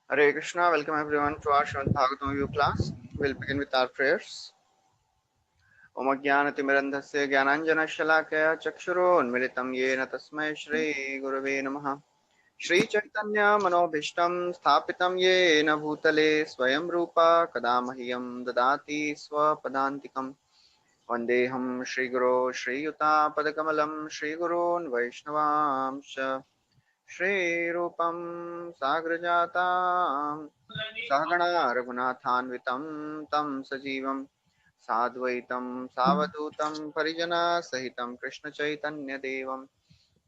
Hare Krishna, welcome everyone to our Srimad Bhagavatam review class. We'll begin with our prayers. Om Ajnanatimirandhasya Jnananjana Shalakaya Chakshurunmilitam Yena Tasmai Shri Gurave Namaha. Shri Chaitanya Manobhishtam Sthapitam Yena Bhutale Swayam Rupa Kadamahyam Dadati Swapadantikam Vandeham Shri Guru Shri Yuta Padakamalam Shri Gurun Vaishnavamsha Shri Rupam Sagrajatam Sahagana Raghunathanvitam Tam Sajivam Sadvaitam Savadutam Parijana Sahitam Krishna Chaitanya Devam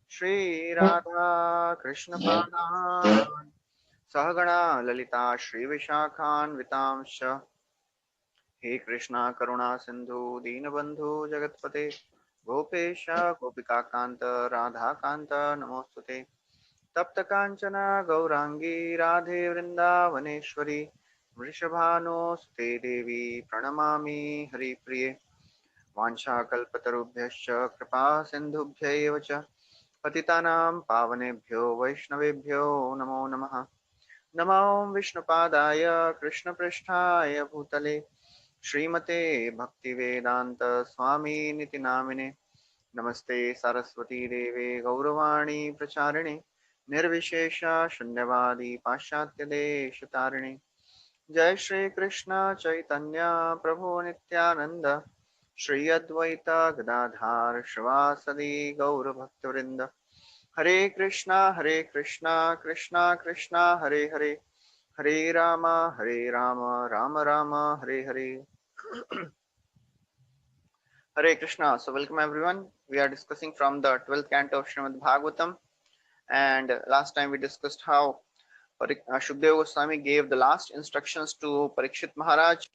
Shri Radha Krishna Padan Sahagana Lalita Shri Vishakhan Vitamsha He Krishna Karuna Sindhu Deenabandhu Jagatpate Gopesha Gopika Kanta Radha Kanta Namostute तप्त कांचना गौरांगी राधे वृंदावनेश्वरी वृषभानुसुते देवी प्रणमामि हरिप्रिये वाञ्छाकल्पतरुभ्यश्च कृपा सिन्धुभ्यैव च पतितानां पावनेभ्यो वैष्णवेभ्यो नमो नमः नमो विष्णुपादाय कृष्णपृष्ठाय भूतले श्रीमते भक्तिवेदान्त स्वामिनिति नामिने नमस्ते सरस्वती देवे गौरवाणी प्रचारिणे निर्विशेष शून्यवादी पाश्चात्य देश तारिणे जय श्री कृष्ण चैतन्य प्रभु नित्यानंद श्री अद्वैत गदाधार श्रीवासदि गौर भक्तवृंद हरे Krishna Krishna Krishna Hare Hare Hare Ram Ram Ram Hare Hare Hare Krishna. So welcome everyone. We are discussing from the 12th canto of Srimad Bhagavatam, and last time we discussed how Shukdev Goswami gave the last instructions to Parikshit Maharaj,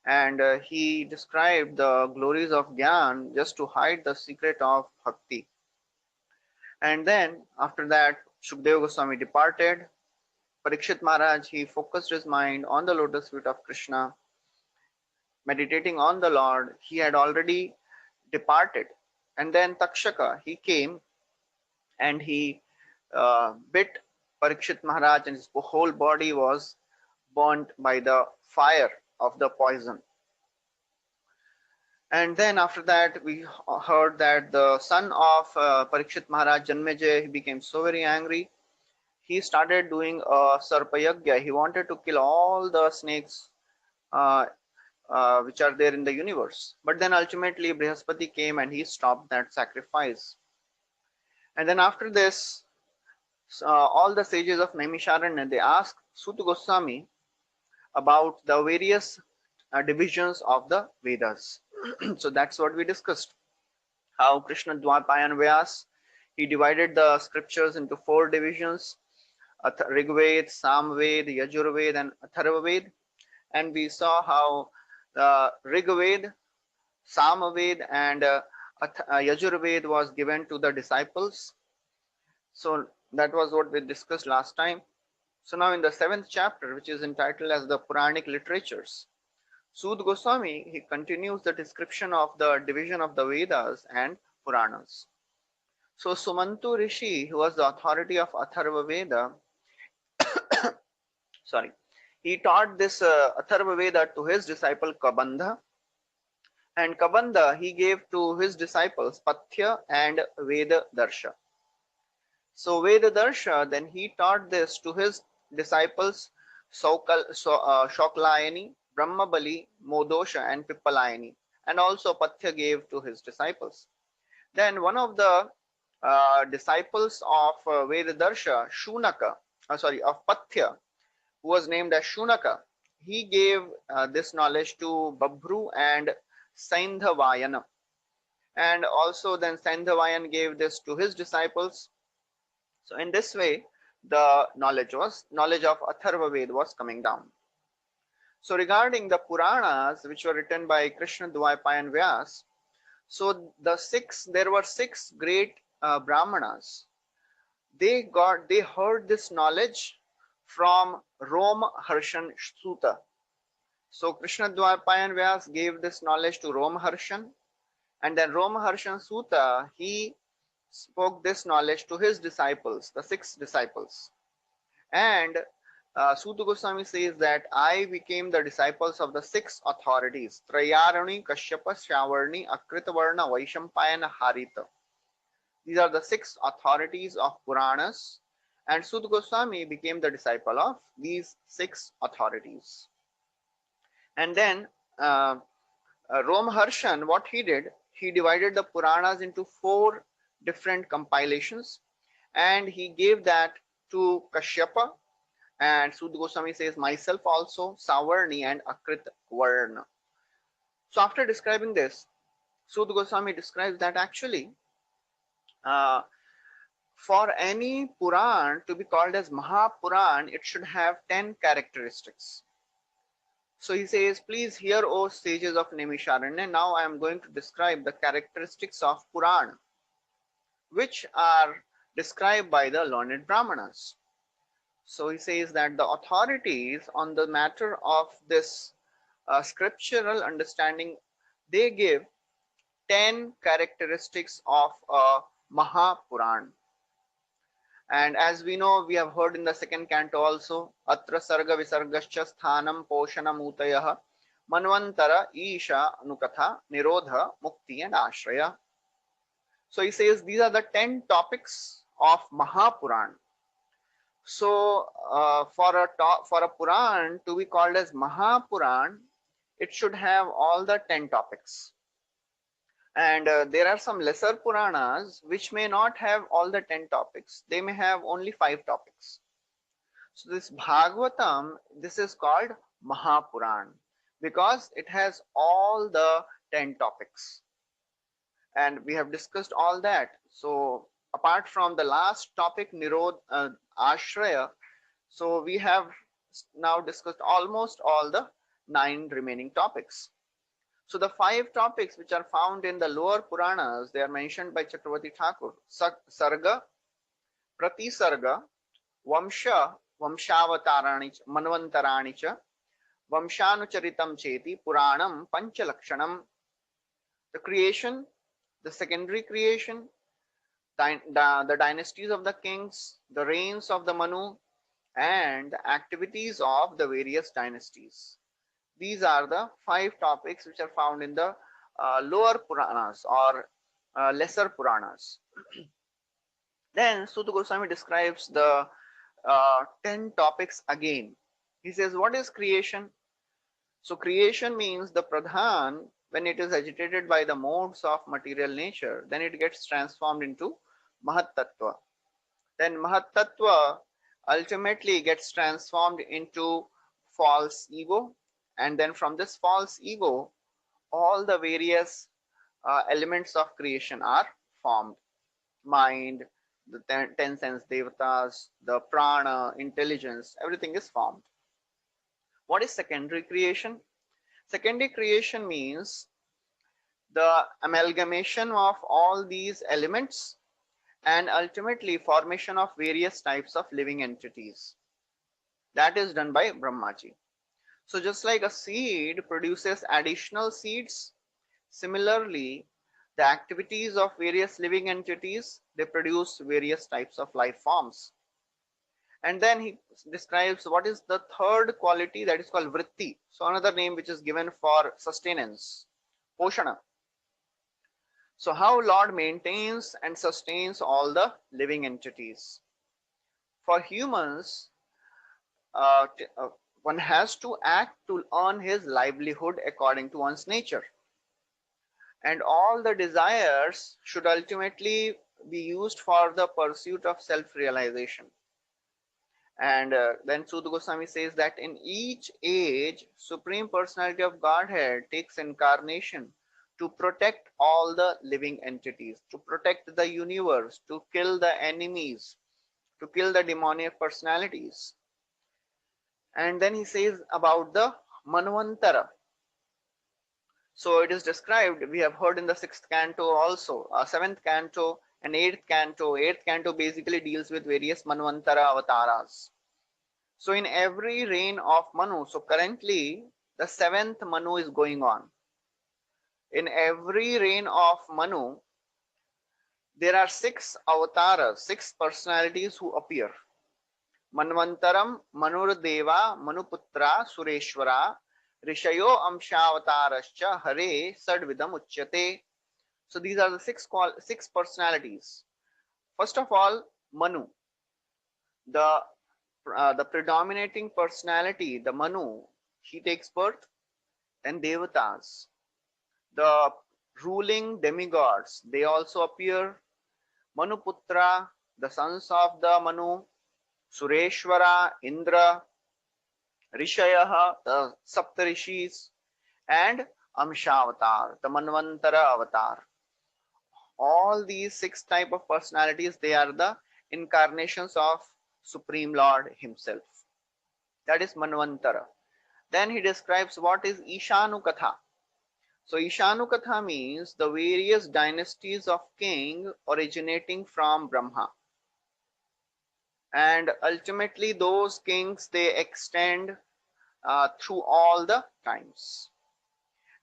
and he described the glories of Gyan just to hide the secret of Bhakti. And then after that, Shukdev Goswami departed. Parikshit Maharaj, he focused his mind on the lotus feet of Krishna, meditating on the Lord. He had already departed. And then Takshaka, he came and he bit Parikshit Maharaj, and his whole body was burnt by the fire of the poison. And then after that, we heard that the son of Parikshit Maharaj, Janmejay, he became so very angry. He started doing a Sarpayagya. He wanted to kill all the snakes uh, which are there in the universe. But then ultimately, Brihaspati came and he stopped that sacrifice. And then after this, all the sages of Naimisharanya, they asked Suta Goswami about the various divisions of the Vedas. So that's what we discussed. How Krishna Dwapayan Vyas, he divided the scriptures into four divisions: Rigved, Samved, Yajurved, and Atharvaved. And we saw how Rigved, Samaved, and Yajurved was given to the disciples. So that was what we discussed last time. So now in the 7th chapter, which is entitled as the Puranic Literatures, Sud Goswami, he continues the description of the division of the Vedas and Puranas. So Sumantu Rishi, who was the authority of Atharva Veda, sorry, he taught this Atharva Veda to his disciple Kabandha, and Kabandha he gave to his disciples Pathya and Veda Darsha. So Veda Darsha, then he taught this to his disciples Shoklayani, Brahmabali, Modosha, and Pippalayani, and also Pathya gave to his disciples. Then one of the disciples of Vedadarsha, of Pathya, who was named as Shunaka, he gave this knowledge to Babhru and Saindhavayana. And also then Saindhavayan gave this to his disciples. So in this way, the knowledge of Atharva Ved was coming down. So regarding the Puranas, which were written by Krishna Dwaipayan Vyas, so there were six great Brahmanas. They heard this knowledge from Rom Harshan Suta. So Krishna Dwaipayan Vyas gave this knowledge to Rom Harshan, and then Rom Harshan Suta, he spoke this knowledge to his disciples, the six disciples. And Suta Goswami says that I became the disciples of the six authorities: Trayarani, Kashyapa, Shravarni, Akritavarna, Vaishampayana, Harita. These are the six authorities of Puranas, and Suta Goswami became the disciple of these six authorities. And then Romharshan, what he did, he divided the Puranas into four different compilations, and he gave that to Kashyapa, and Suta Goswami says myself also, Savarni and Akrit Varna. So after describing this, Suta Goswami describes that actually uh, for any Puran to be called as Mahapuran, it should have 10 characteristics. So he says, please hear, O sages of Naimisharanya, now I am going to describe the characteristics of Puran, which are described by the learned Brahmanas. So he says that the authorities on the matter of this scriptural understanding, they give 10 characteristics of a Mahapuran. And as we know, we have heard in the second canto also, Atra Sarga Visargascha Sthanam Poshanam Utayah Manvantara Isha Anukatha Nirodha Mukti and Ashraya. So he says these are the 10 topics of Mahapuran. So for a Puran to be called as Mahapuran, it should have all the 10 topics. And there are some lesser Puranas which may not have all the 10 topics. They may have only 5 topics. So this Bhagavatam, this is called Mahapuran because it has all the 10 topics. And we have discussed all that. So apart from the last topic, Nirod Ashraya, so we have now discussed almost all the 9 remaining topics. So the 5 topics which are found in the lower Puranas, they are mentioned by Chakravarti Thakur: Sarga, Pratisarga, Vamsha, Vamshavatarani, Manvantarani cha, Vamshanucharitam cheti, Puranam, Panchalakshanam. The creation, the secondary creation, the dynasties of the kings, the reigns of the Manu, and the activities of the various dynasties. These are the 5 topics which are found in the lower Puranas or lesser Puranas. Then Suta Goswami describes the 10 topics again. He says, what is creation? So creation means the Pradhan, when it is agitated by the modes of material nature, then it gets transformed into Mahat Tattva. Then Mahat Tattva ultimately gets transformed into false ego, and then from this false ego, all the various elements of creation are formed. Mind, the 10 sense devatas, the prana, intelligence, everything is formed. What is secondary creation? Secondary creation means the amalgamation of all these elements and ultimately formation of various types of living entities. That is done by Brahmaji. So just like a seed produces additional seeds, similarly, the activities of various living entities, they produce various types of life forms. And then he describes what is the third quality, that is called vritti. So another name which is given for sustenance, poshana. So how Lord maintains and sustains all the living entities. For humans, uh, one has to act to earn his livelihood according to one's nature. And all the desires should ultimately be used for the pursuit of self-realization. And then Suta Goswami says that in each age, Supreme Personality of Godhead takes incarnation to protect all the living entities, to protect the universe, to kill the enemies, to kill the demoniac personalities. And then he says about the Manvantara. So it is described, we have heard in the 6th canto also, 7th canto and 8th canto. 8th canto basically deals with various Manvantara avatars. So in every reign of Manu, so currently the 7th Manu is going on. In every reign of Manu, there are 6 avatars, 6 personalities who appear. Manvantaram Manurdeva Manuputra Sureshwara Rishayo Amshaavatarascha Hare Sadvidam Uchyate. So these are the six personalities. First of all, Manu, the the predominating personality, the Manu, he takes birth. Then Devatas, the ruling demigods, they also appear. Manuputra, the sons of the Manu, Sureshwara, Indra, Rishayaha, the Saptarishis, and Amshavatar, the Manvantara avatar. All these six type of personalities, they are the incarnations of Supreme Lord himself. That is Manvantara. Then he describes what is Ishanu Katha. So Ishanu Katha means the various dynasties of king originating from Brahma. And ultimately those kings, they extend through all the times.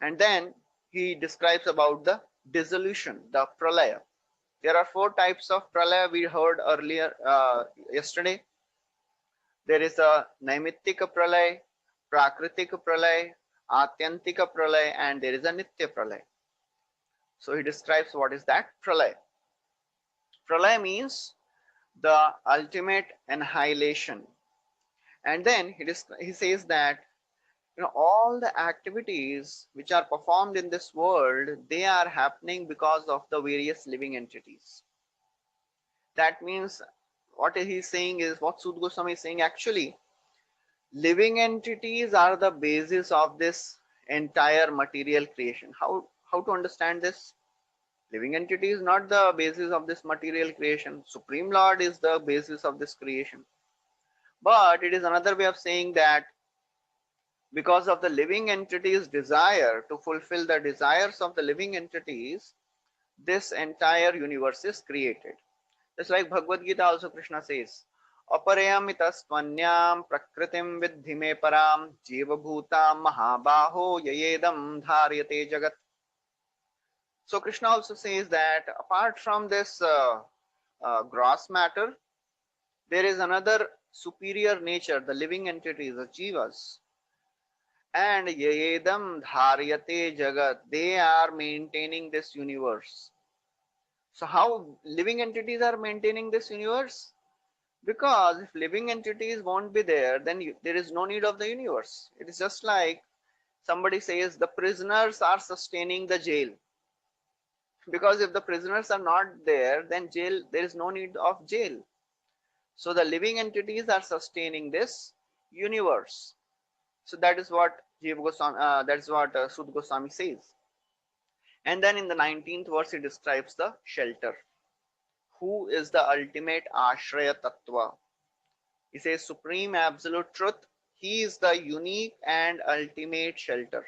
And then he describes about the dissolution, the pralaya. There are four types of pralaya we heard earlier yesterday. There is a naimittika pralaya, prakritika pralaya, atyantika pralaya, and there is a nitya pralaya. So he describes what is that pralaya. Pralaya means the ultimate annihilation. And then he says that all the activities which are performed in this world, they are happening because of the various living entities. That means what he's saying is, what Sud Goswami is saying, actually living entities are the basis of this entire material creation. How to understand this? Living entity is not the basis of this material creation. Supreme Lord is the basis of this creation. But it is another way of saying that because of the living entities' desire to fulfill the desires of the living entities, this entire universe is created. Just like Bhagavad Gita also, Krishna says, Aparayamitastvanyam prakritim vidhi me param jiva bhutam mahabaho yayedam dharyate jagat. So Krishna also says that apart from this gross matter, there is another superior nature, the living entities, the jivas. And yayedam dharyate jagat, they are maintaining this universe. So how living entities are maintaining this universe? Because if living entities won't be there, then there is no need of the universe. It is just like somebody says the prisoners are sustaining the jail. Because if the prisoners are not there, then there is no need of jail. So the living entities are sustaining this universe. So that is what Sud Goswami says. And then in the 19th verse, he describes the shelter. Who is the ultimate Ashraya Tattva? He says Supreme Absolute Truth. He is the unique and ultimate shelter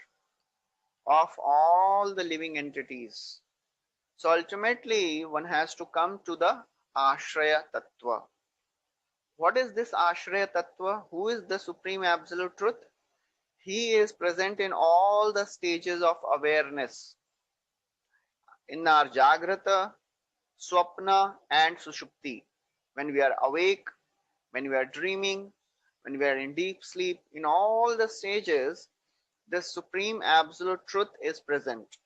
of all the living entities. So ultimately, one has to come to the Ashraya Tattva. What is this Ashraya Tattva? Who is the Supreme Absolute Truth? He is present in all the stages of awareness. In our Jagrata, Swapna and Sushupti. When we are awake, when we are dreaming, when we are in deep sleep, in all the stages, the Supreme Absolute Truth is present.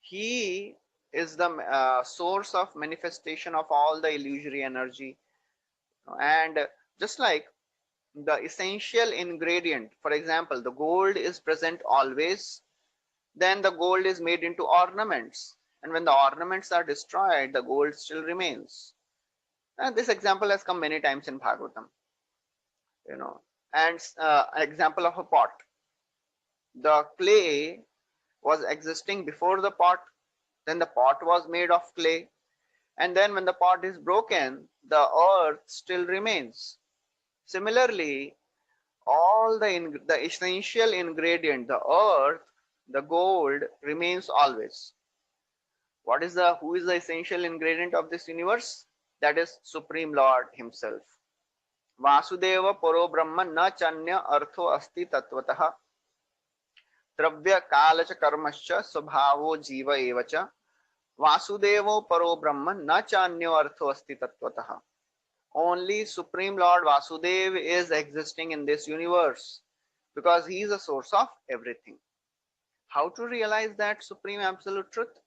He is the source of manifestation of all the illusory energy. And just like the essential ingredient, for example, the gold is present always, then the gold is made into ornaments. And when the ornaments are destroyed, the gold still remains. And this example has come many times in Bhagavatam. And example of a pot. The clay was existing before the pot, then the pot was made of clay, and then when the pot is broken, the earth still remains. Similarly, all the essential ingredient, the earth, the gold, remains always. Who is the essential ingredient of this universe? That is Supreme Lord himself. Vasudeva Paro Brahma na chanya artho asti tatvatah द्रव्य काल च कर्मश्च स्वभावो जीव एव च वासुदेवो परो ब्रह्म न चान्यो अर्थो अस्ति तत्वतः. Only Supreme Lord Vasudeva is existing in this universe because he is the source of everything. How to realize that supreme absolute truth?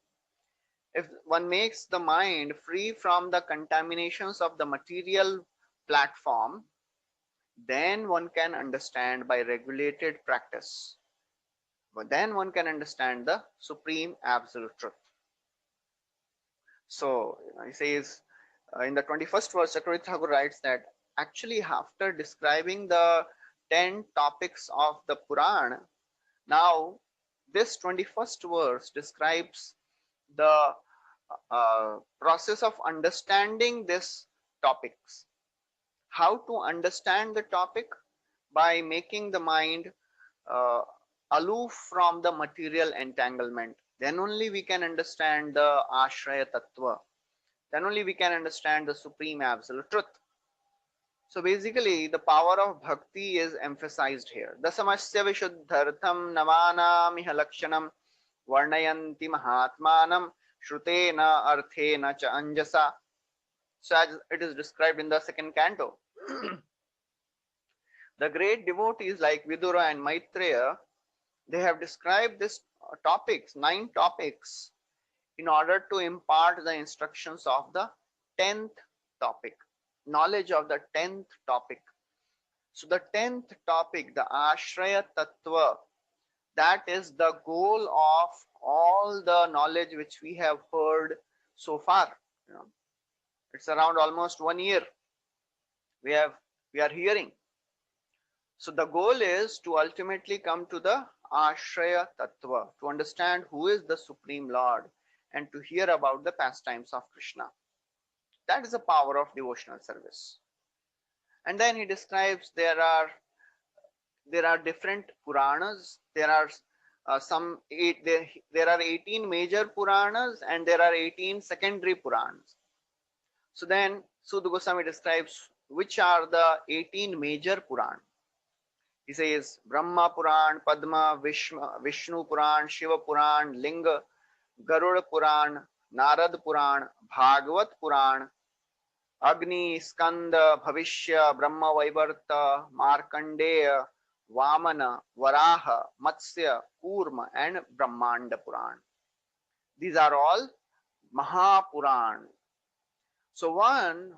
If one makes the mind free from the contaminations of the material platform, then one can understand by regulated practice. But then one can understand the supreme absolute truth. So he says in the 21st verse, Chakravarti Thakur writes that actually after describing the 10 topics of the Puran, now this 21st verse describes the process of understanding these topics. How to understand the topic? By making the mind uh, aloof from the material entanglement. Then only we can understand the Ashraya Tattva. Then only we can understand the supreme absolute truth. So basically, the power of bhakti is emphasized here. Dasamasya vishuddhartham namanamiha lakshanam varnayanti mahatmanam shrutena arthena cha anjasa. So as it is described in the second canto, the great devotees like Vidura and Maitreya, they have described these topics, 9 topics, in order to impart the instructions of the 10th topic, knowledge of the 10th topic. So the 10th topic, the Ashraya Tattva, that is the goal of all the knowledge which we have heard so far. You know, it's around almost 1 year we are hearing. So the goal is to ultimately come to the Ashraya Tattva, to understand who is the Supreme Lord and to hear about the pastimes of Krishna. That is the power of devotional service. And then he describes there are different Puranas. There are there are 18 major Puranas and there are 18 secondary Puranas. So then Sudha Goswami describes which are the 18 major Puranas. He says Brahma Puran, Padma, Vishnu Puran, Shiva Puran, Linga, Garuda Puran, Narad Puran, Bhagavat Puran, Agni, Skanda, Bhavishya, Brahma Vaivarta, Markandeya, Vamana, Varaha, Matsya, Kurma, and Brahmanda Puran. These are all Mahapuran. So one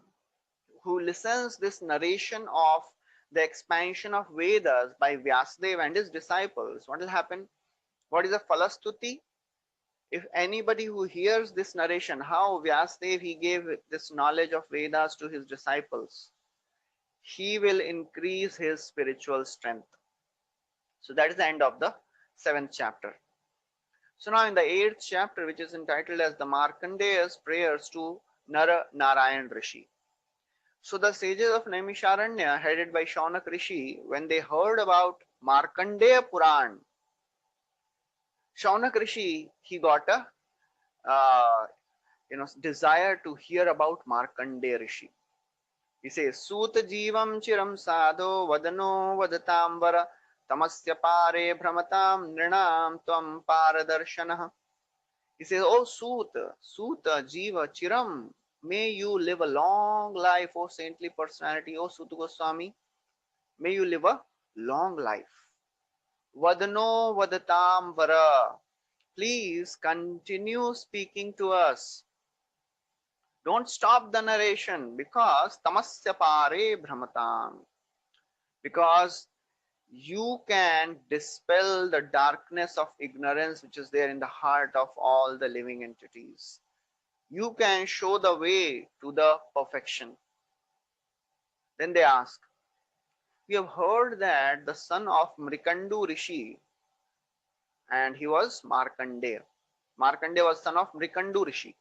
who listens this narration of the expansion of Vedas by Vyasadeva and his disciples, what will happen? What is the Falastuti? If anybody who hears this narration, how Vyasadeva he gave this knowledge of Vedas to his disciples, he will increase his spiritual strength. So that is the end of the 7th chapter. So now in the 8th chapter, which is entitled as the Markandeya's prayers to Nara Narayan Rishi. So the sages of Naimisharanya, headed by Shaunak Rishi, when they heard about Markandeya Puran, Shaunak Rishi, he got a desire to hear about Markandeya Rishi. He says, Suta Jivam Chiram Sadho Vadano Vadatambara Tamasya Pare Brahmatam Nrinam Tvam Paradarshanah. He says, Oh Suta, Suta Jiva Chiram, may you live a long life, O saintly personality, O Suta Goswami. May you live a long life. Vadano Vadatambara. Please continue speaking to us. Don't stop the narration because tamasya pare brahmatam. Because you can dispel the darkness of ignorance which is there in the heart of all the living entities. You can show the way to the perfection. Then they ask, we have heard that the son of Mrikandu Rishi, and he was Markandeya. Markandeya was son of Mrikandu Rishi.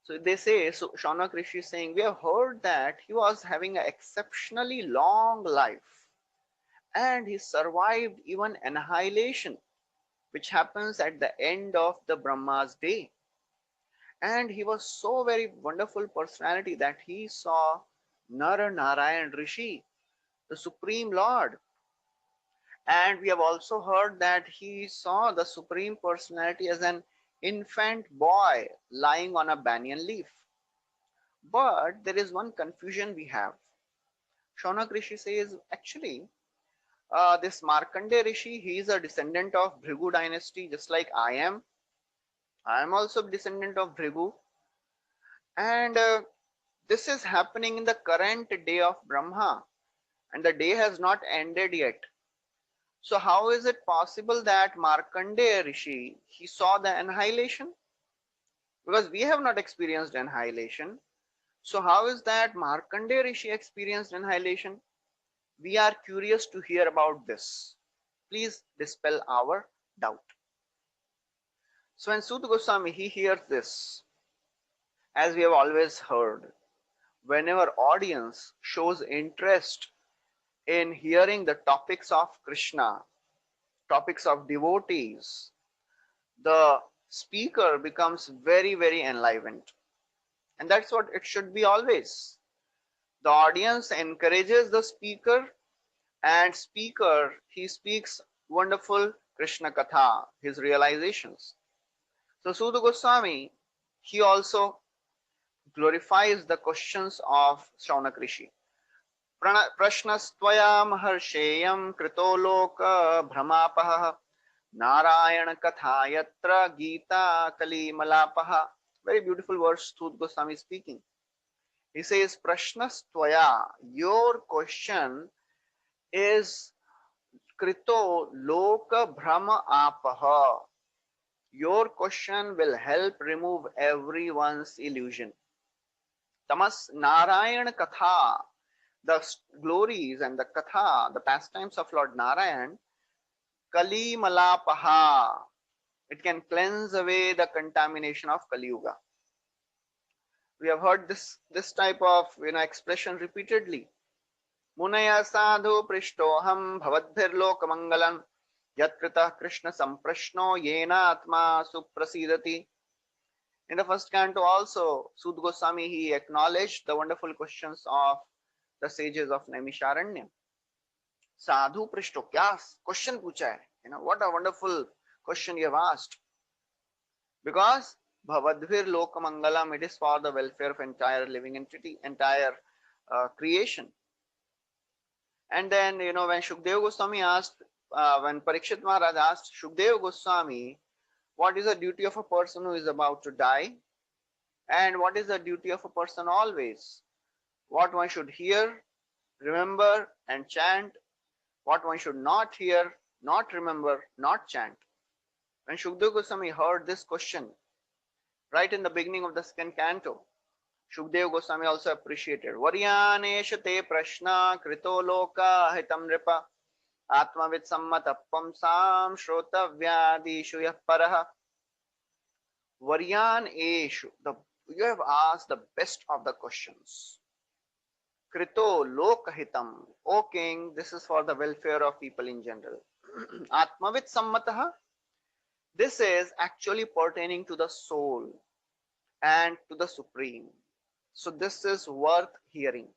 So they say, so Shaunak Rishi is saying, we have heard that he was having an exceptionally long life and he survived even annihilation, which happens at the end of the Brahma's day. And he was so very wonderful personality that he saw Nara Narayan Rishi, the Supreme Lord. And we have also heard that he saw the Supreme Personality as an infant boy lying on a banyan leaf. But there is one confusion we have. Shaunak Rishi says, actually, this Markandeya Rishi, he is a descendant of Bhrigu dynasty, just like I am. I am also descendant of Bhrigu. And this is happening in the current day of Brahma, and the day has not ended yet. So how is it possible that Markandeya Rishi, he saw the annihilation? Because we have not experienced annihilation. So how is that Markandeya Rishi experienced annihilation? We are curious to hear about this. Please dispel our doubt. So when Sut Goswami, he hears this, as we have always heard, whenever audience shows interest in hearing the topics of Krishna, topics of devotees, the speaker becomes very, very enlivened. And that's what it should be always. The audience encourages the speaker, and speaker, he speaks wonderful Krishna Katha, his realizations. So Suda Goswami, he also glorifies the questions of Shaunak Rishi. Prashnastvaya maharsheyam krito loka brahmapaha Narayana Katha Yatra Gita Kali Malapaha. Very beautiful verse Sud Goswami speaking. He says, Prashnastvaya, your question is Krito Loka Brahma Apaha. Your question will help remove everyone's illusion. Tamas Narayana Katha, the glories and the Katha, the pastimes of Lord Narayan, Kali Malapaha. It can cleanse away the contamination of Kali Yuga. We have heard this type of expression repeatedly. Munaya sadhu prishtoham bhavadbhirlokamangalam yatkritah Krishna samprashno yena atma suprasidati. In the first canto also, Sud Goswami, he acknowledged the wonderful questions of the sages of Naimisharanya. Sadhu prishto, kya question pucha hai? What a wonderful question you have asked. Because Bhavadvir Lokamangalam, it is for the welfare of entire living entity, entire creation. And then, when Shukdev Goswami asked, when Parikshit Maharaj asked Shukdev Goswami, what is the duty of a person who is about to die? And what is the duty of a person always? What one should hear, remember, and chant. What one should not hear, not remember, not chant. When Shukdev Goswami heard this question, right in the beginning of the second canto, Shukdev Goswami also appreciated. Varyanesha te prashna krito loka hitam ripa atmavid sammata pamsam shrotavyadishu yah paraha. Varyaneshu, you have asked the best of the questions. Krito lokahitam, O king, this is for the welfare of people in general. Atmavid sammataha, this is actually pertaining to the soul and to the supreme. So this is worth hearing.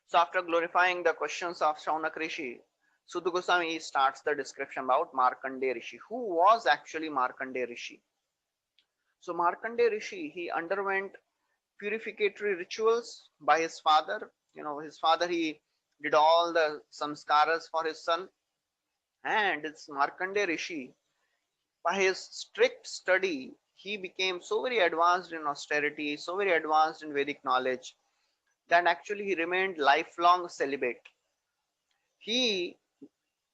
So after glorifying the questions of Shaunak Rishi, Suda Goswami starts the description about Markandeya Rishi. Who was actually Markandeya Rishi? So Markandeya Rishi, he underwent purificatory rituals by his father. His father, he did all the samskaras for his son. And it's Markandeya Rishi, by his strict study, he became so very advanced in austerity, so very advanced in Vedic knowledge, that actually he remained lifelong celibate. He,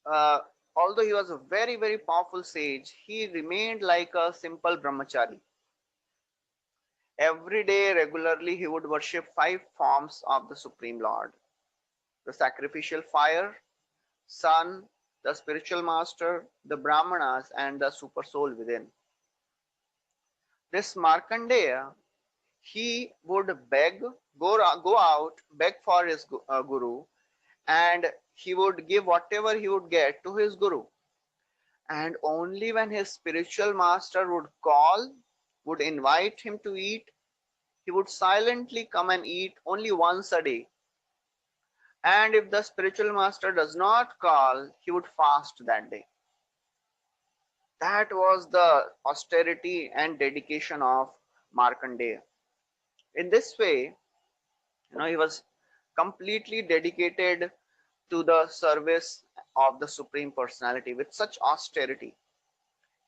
although he was a very, very powerful sage, he remained like a simple brahmachari. Every day, regularly, he would worship 5 forms of the Supreme Lord: the sacrificial fire, sun, the spiritual master, the brahmanas, and the super soul within. This Markandeya, he would go out, beg for his guru, and he would give whatever he would get to his guru. And only when his spiritual master would call, would invite him to eat, he would silently come and eat only once a day. And if the spiritual master does not call, he would fast that day. That was the austerity and dedication of Markandeya. In this way, he was completely dedicated to the service of the Supreme Personality with such austerity.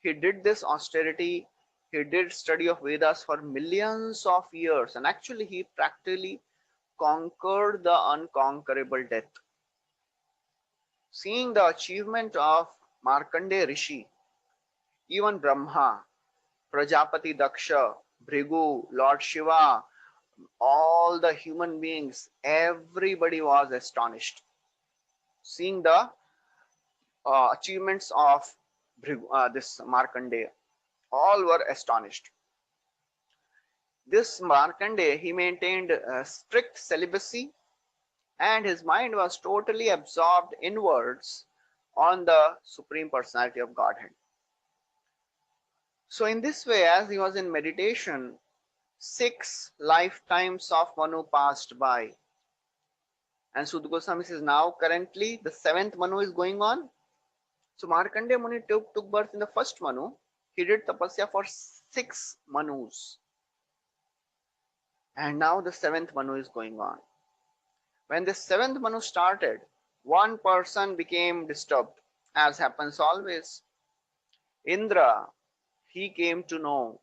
He did this austerity, he did study of Vedas for millions of years, and actually he practically conquered the unconquerable death. Seeing the achievement of Markandeya Rishi, even Brahma, Prajapati Daksha, Bhrigu, Lord Shiva, all the human beings, everybody was astonished. Seeing the achievements of this Markandeya, all were astonished. This Markandeya, he maintained strict celibacy, and his mind was totally absorbed inwards on the Supreme Personality of Godhead. So, in this way, as he was in meditation, 6 lifetimes of Manu passed by. And Sudha Goswami says, now currently the 7th Manu is going on. So Markandeya Muni took birth in the first Manu. He did tapasya for 6 Manus. And now the 7th Manu is going on. When the 7th Manu started, one person became disturbed, as happens always. Indra, he came to know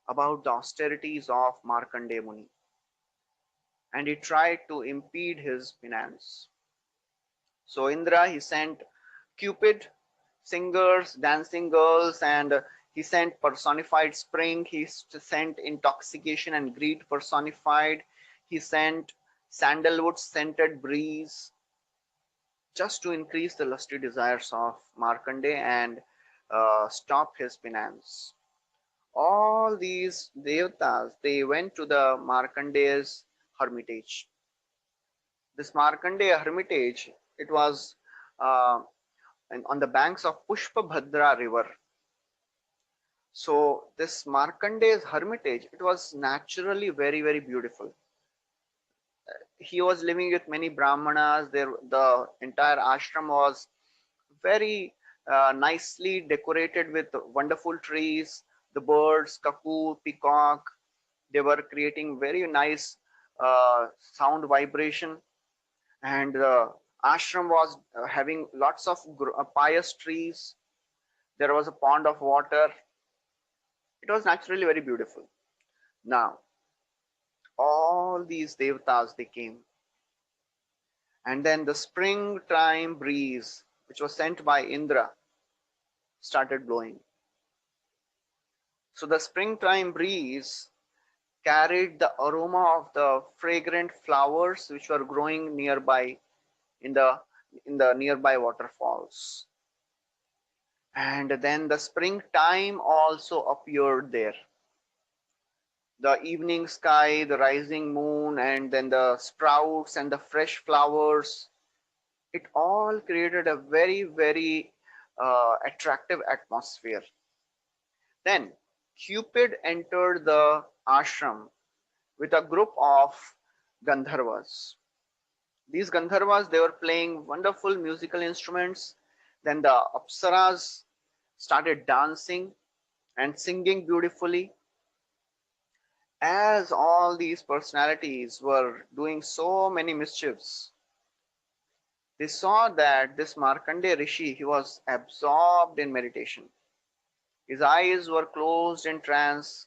about the austerities of Markandeya Muni, and he tried to impede his penance. So Indra, he sent Cupid, singers, dancing girls, and he sent personified spring, he sent intoxication and greed personified, he sent sandalwood scented breeze, just to increase the lusty desires of Markandeya and stop his penance. All these devatas, they went to the Markandeya's hermitage. This Markandeya hermitage, it was on the banks of Pushpabhadra river. So this Markandeya's hermitage, it was naturally very, very beautiful. He was living with many Brahmanas. There, the entire ashram was very nicely decorated with wonderful trees. The birds, cuckoo, peacock, they were creating very nice sound vibration. And the ashram was having lots of pious trees. There was a pond of water. It was naturally very beautiful. Now, all these devatas, they came. And then the springtime breeze, which was sent by Indra, started blowing. So the springtime breeze carried the aroma of the fragrant flowers which were growing nearby in the nearby waterfalls. And then the springtime also appeared there. The evening sky, the rising moon, and then the sprouts and the fresh flowers, it all created a very, very attractive atmosphere. Then Cupid entered the ashram with a group of Gandharvas. These Gandharvas, they were playing wonderful musical instruments. Then the Apsaras started dancing and singing beautifully. As all these personalities were doing so many mischiefs, they saw that this Markandeya Rishi, he was absorbed in meditation. His eyes were closed in trance,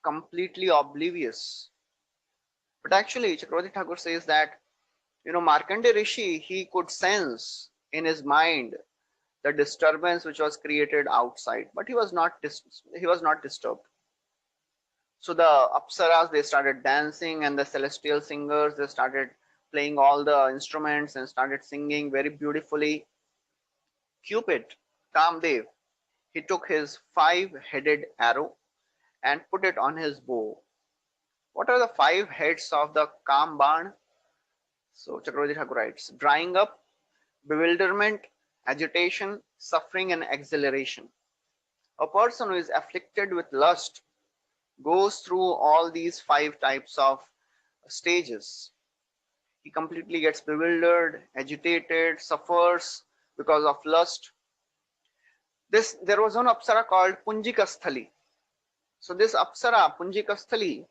completely oblivious. But actually, Chakravarti Thakur says that, Markandeya Rishi, he could sense in his mind the disturbance which was created outside, but he was not disturbed. So the Apsaras, they started dancing, and the celestial singers, they started playing all the instruments and started singing very beautifully. Cupid, Kamdev, he took his 5-headed arrow and put it on his bow. What are the 5 heads of the Kamban? So Chakravarti Thakur writes, drying up, bewilderment, agitation, suffering, and exhilaration. A person who is afflicted with lust goes through all these 5 types of stages. He completely gets bewildered, agitated, suffers because of lust. There was one Apsara called Punjikasthali. So this Apsara, Punjikasthali,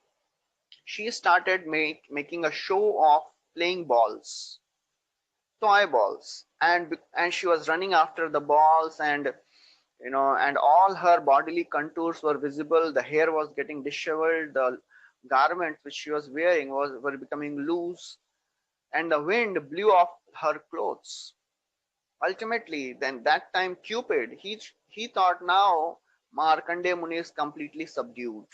she started making a show of playing balls, toy balls, and she was running after the balls, and and all her bodily contours were visible. The hair was getting disheveled. The garments which she was wearing were becoming loose, and the wind blew off her clothes. Ultimately, then that time Cupid, he thought now Markandeya Muni is completely subdued,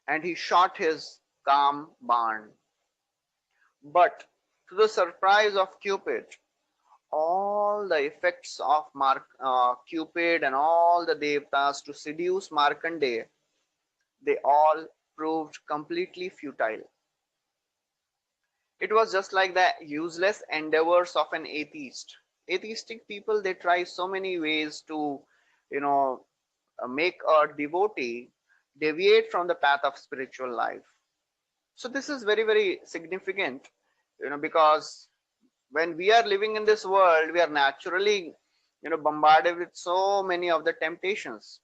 and he shot his calm barn. But to the surprise of Cupid, all the effects of Cupid and all the devtas to seduce Markandeya, they all proved completely futile. It was just like the useless endeavors of an atheist. Atheistic people, they try so many ways to, you know, make a devotee deviate from the path of spiritual life. So this is very, very significant, because when we are living in this world, we are naturally, bombarded with so many of the temptations.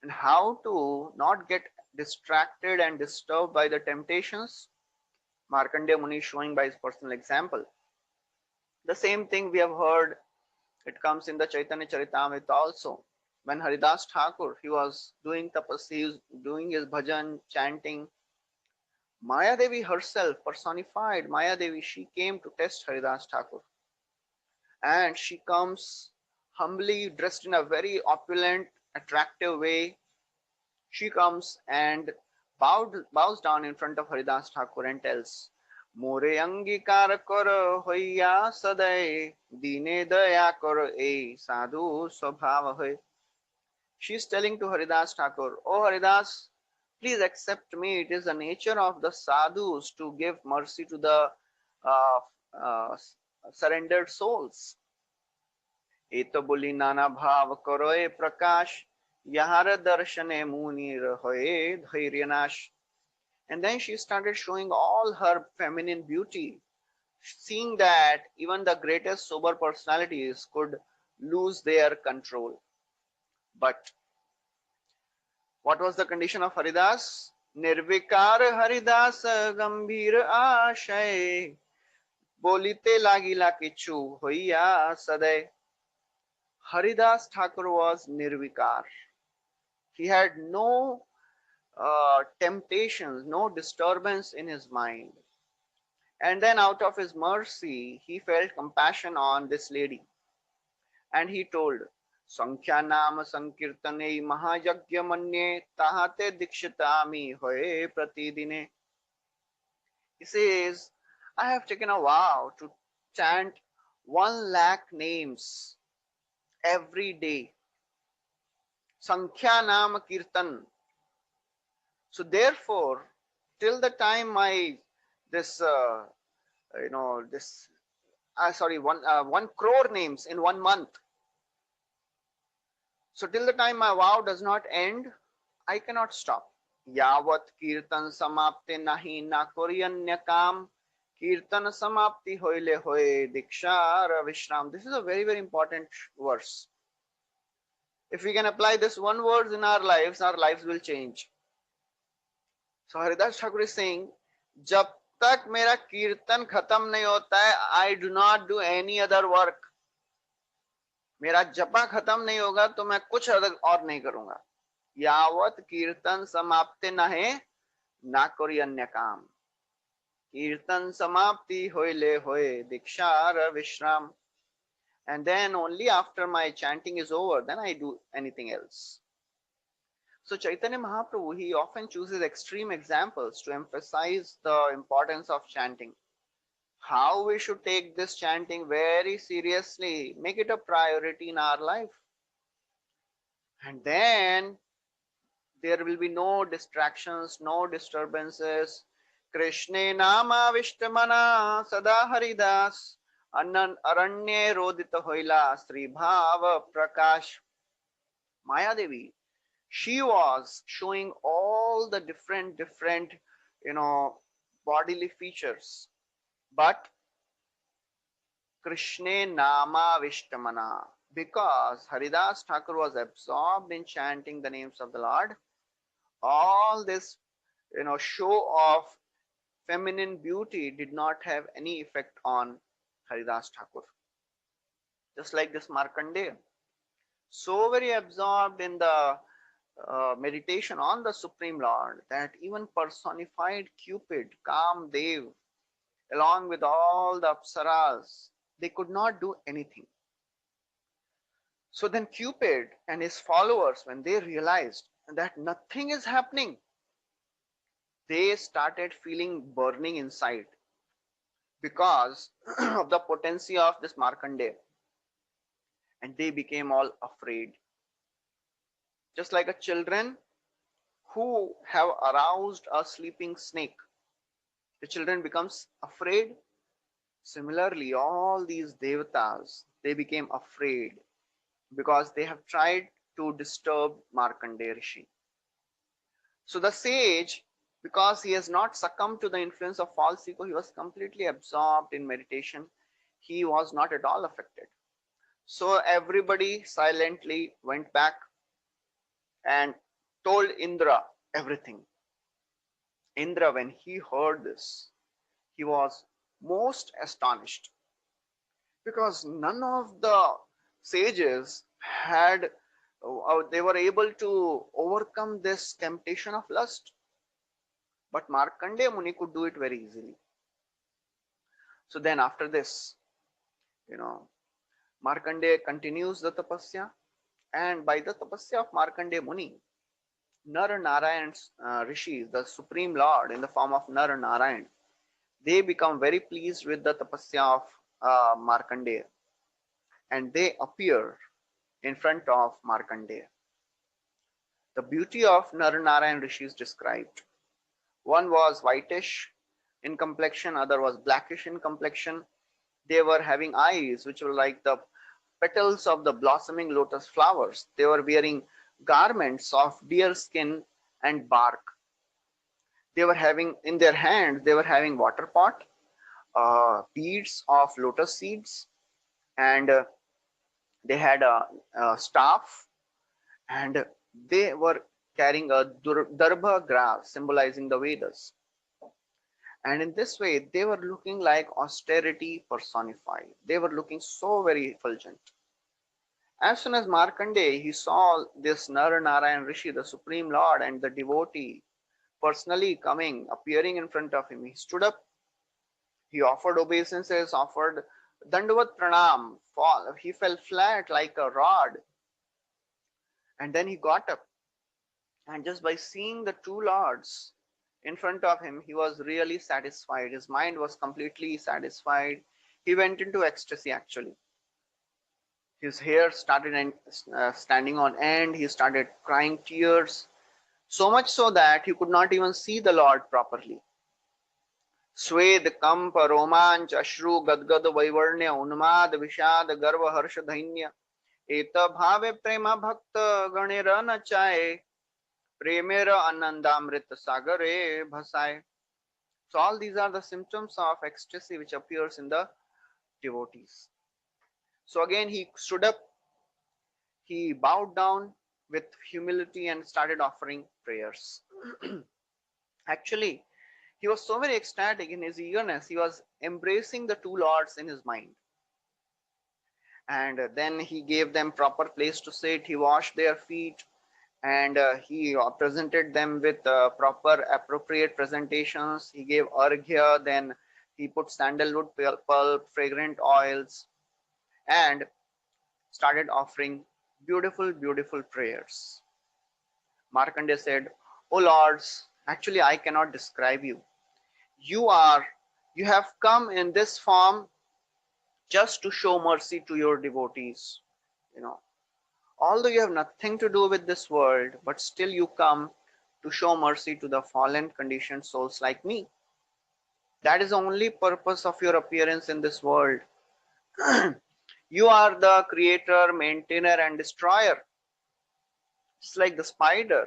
And how to not get distracted and disturbed by the temptations? Markandeya Muni is showing by his personal example. The same thing we have heard, it comes in the Chaitanya Charitamrita also. When Haridas Thakur, he was doing tapasya, he was doing his bhajan, chanting, Maya Devi herself, personified Maya Devi, she came to test Haridas Thakur. And she comes humbly dressed in a very opulent, attractive way. She comes and bows down in front of Haridas Thakur and tells, More angikar kar hoya sadai, dine daya kar e sadhu swabhava hai. She is telling to Haridas Thakur, Oh Haridas, please accept me. It is the nature of the sadhus to give mercy to the uh, uh, surrendered souls. एतो बोली नाना भाव करोए प्रकाश यहार दर्शने मुनि रहोए धैर्यनाश. And then she started showing all her feminine beauty, seeing that even the greatest sober personalities could lose their control. But what was the condition of Haridas? Nirvikar Haridas Gambhir Ashay Bolite Lagila Kichu Hoya Sadai. Haridas Thakur was Nirvikar. He had no temptations, no disturbance in his mind. And then, out of his mercy, he felt compassion on this lady. And he told, Sankhya Nama Sankirtane Mahayagya Manye Tahate Dikshitami Hoye Pratidine. He says, I have taken a vow to chant 1 lakh names every day. Sankhya Nama Kirtan. So therefore, till the time this this 1 crore names in 1 month. So till the time my vow does not end, I cannot stop. Yavat kirtan samapte nahi na koryanya kam kirtan samapti hoile hoye dikshar vishram. This is a very, very important verse. If we can apply this one word in our lives will change. So Haridas Thakur is saying, जब तक मेरा कीर्तन खत्म नहीं होता है, I do not do any other work. मेरा जपा खत्म नहीं होगा तो मैं कुछ और नहीं करूंगा. यावत कीर्तन समाप्ति न है ना कोई अन्य काम. कीर्तन समाप्ति होइले होए दीक्षार विश्राम. And then only after my chanting is over, then I do anything else. So Chaitanya Mahaprabhu, he often chooses extreme examples to emphasize the importance of chanting. How we should take this chanting very seriously, make it a priority in our life. And then there will be no distractions, no disturbances. Krishna Nama Vishtamana Sada Haridas Aranye Rodita Hoila Sri Bhava Prakash. Maya Devi, she was showing all the different bodily features, but Krishna Nama Vishtamana, because Haridas Thakur was absorbed in chanting the names of the Lord, all this show of feminine beauty did not have any effect on Haridas Thakur. Just like this Markandeya, so very absorbed in the meditation on the Supreme Lord that even personified Cupid, Kamdev, along with all the Apsaras, they could not do anything. So then Cupid and his followers, when they realized that nothing is happening, they started feeling burning inside because of the potency of this Markandeya, and they became all afraid. Just like a children who have aroused a sleeping snake, the children becomes afraid. Similarly, all these devatas, they became afraid because they have tried to disturb Markandeya Rishi. So the sage, because he has not succumbed to the influence of false ego, he was completely absorbed in meditation. He was not at all affected. So everybody silently went back and told Indra everything. Indra, when he heard this, he was most astonished because none of the sages had, they were able to overcome this temptation of lust. But Markandeya Muni could do it very easily. So then after this, you know, Markandeya continues the tapasya, and by the tapasya of Markandeya Muni, Nar Narayan Rishi, the Supreme Lord in the form of Nar Narayan, they become very pleased with the tapasya of Markandeya, and they appear in front of Markandeya. The beauty of Nar Narayan Rishi is described. One was whitish in complexion, other was blackish in complexion. They were having eyes which were like the petals of the blossoming lotus flowers. They were wearing garments of deer skin and bark. They were having in their hands, they were having water pot, beads of lotus seeds, and they had a staff, and they were carrying a darbha grass symbolizing the Vedas. And in this way, they were looking like austerity personified. They were looking so very effulgent. As soon as Markandeya, he saw this Nar Narayan Rishi, the Supreme Lord, and the devotee personally coming, appearing in front of him, he stood up, he offered obeisances, offered Dandavat Pranam, fall. He fell flat like a rod, and then he got up. And just by seeing the two lords in front of him, he was really satisfied. His mind was completely satisfied. He went into ecstasy actually. His hair started standing on end. He started crying tears, so much so that he could not even see the Lord properly. Swed Kamp Romanch Ashru Gadgad Vaivarnya Unmad Vishad Garva Harsha Dhainya Eta Bhave Prema Bhakta Ganera Nachaye Premera Anandamrit Sagare Bhasai. So all these are the symptoms of ecstasy which appears in the devotees. So again he stood up, he bowed down with humility and started offering prayers. Actually, he was so very ecstatic in his eagerness, he was embracing the two lords in his mind. And then he gave them proper place to sit, he washed their feet, and he presented them with proper appropriate presentations. He gave arghya, then he put sandalwood pulp, fragrant oils, and started offering beautiful prayers. Markandeya said, "O lords, actually I cannot describe you. You have come in this form just to show mercy to your devotees. You know, although you have nothing to do with this world, but still you come to show mercy to the fallen conditioned souls like me. That is the only purpose of your appearance in this world. You are the creator, maintainer, and destroyer. It's like the spider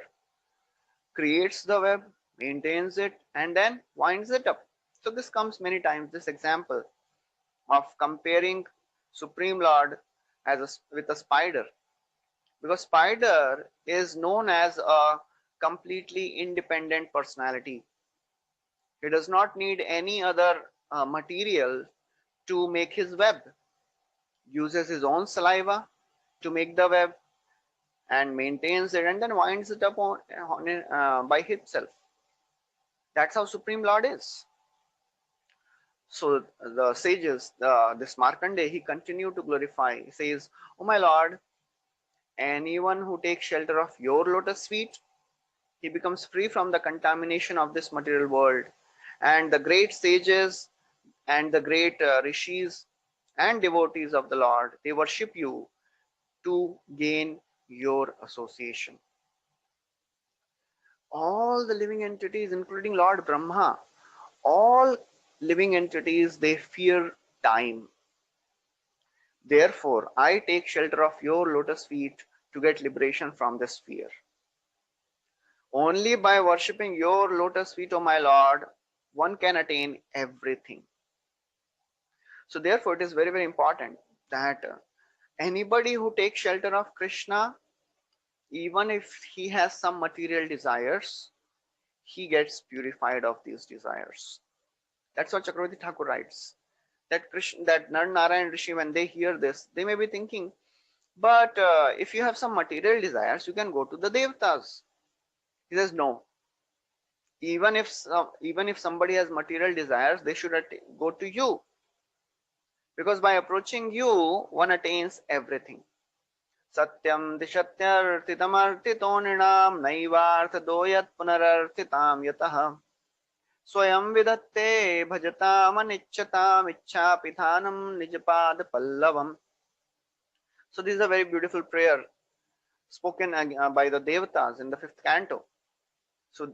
creates the web, maintains it, and then winds it up. So this comes many times, this example of comparing Supreme Lord with a spider, because spider is known as a completely independent personality. He does not need any other material to make his web. Uses his own saliva to make the web and maintains it and then winds it up by himself. That's how Supreme Lord is. So the sages, this Markandeya, he continued to glorify. He says, "Oh my Lord, anyone who takes shelter of your lotus feet, he becomes free from the contamination of this material world." And the great sages and the great rishis and devotees of the Lord, they worship you to gain your association. All the living entities, including Lord Brahma, all living entities, they fear time. Therefore, I take shelter of your lotus feet to get liberation from this fear. Only by worshipping your lotus feet, O my Lord, one can attain everything. So therefore, it is very, very important that anybody who takes shelter of Krishna, even if he has some material desires, he gets purified of these desires. That's what Chakravarti Thakur writes. That Krishna, that Nar Narayan Rishi, when they hear this, they may be thinking, but if you have some material desires, you can go to the Devatas. He says, no. Even if somebody has material desires, they should go to you, because by approaching you, one attains everything. Satyam dishatyartitamartito nrinam naivarthadoyat punararthitam yatah swayam vidatte bhajatam anichchatam ichchapithanam nijapad pallavam. So this is a very beautiful prayer spoken by the Devatas in the 5th canto. So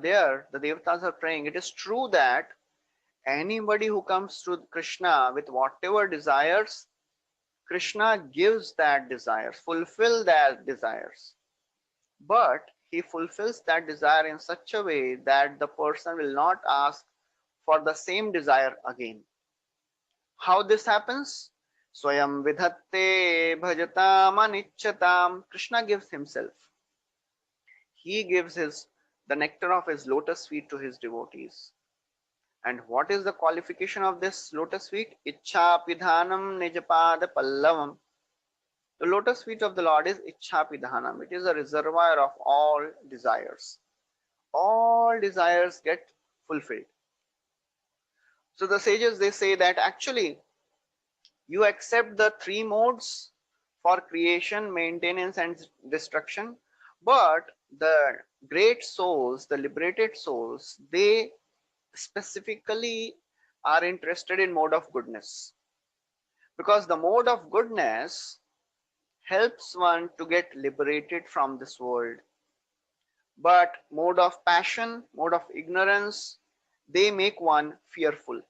there the Devatas are praying. It is true that anybody who comes to Krishna with whatever desires, Krishna gives that desires, fulfill that desires. But he fulfills that desire in such a way that the person will not ask for the same desire again. How this happens? Swayam vidhatte bhajatam anichchatam. Krishna gives himself. He gives the nectar of his lotus feet to his devotees. And what is the qualification of this lotus feet? Ichcha pidhanam nijapad pallavam. The lotus feet of the Lord is Ichcha pidhanam. It is a reservoir of all desires. All desires get fulfilled. So the sages, they say that actually you accept the three modes for creation, maintenance, and destruction, but the great souls, the liberated souls, they specifically are interested in mode of goodness, because the mode of goodness helps one to get liberated from this world. But mode of passion, mode of ignorance, they make one fearful.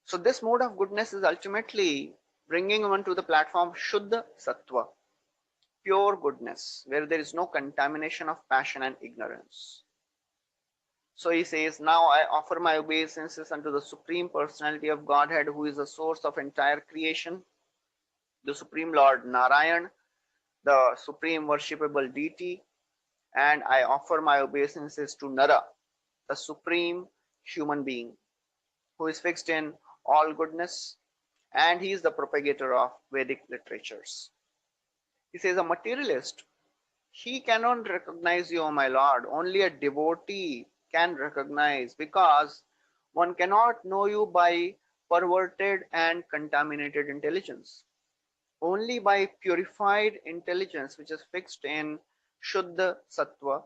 So this mode of goodness is ultimately bringing one to the platform Shuddha Sattva, pure goodness, where there is no contamination of passion and ignorance. So he says, now I offer my obeisances unto the Supreme Personality of Godhead, who is the source of entire creation, the Supreme Lord Narayan, the Supreme Worshipable Deity, and I offer my obeisances to Nara, the Supreme Human Being, who is fixed in all goodness, and he is the propagator of Vedic literatures. He says, a materialist, he cannot recognize you, O my Lord. Only a devotee can recognize, because one cannot know you by perverted and contaminated intelligence. Only by purified intelligence, which is fixed in Shuddha Sattva,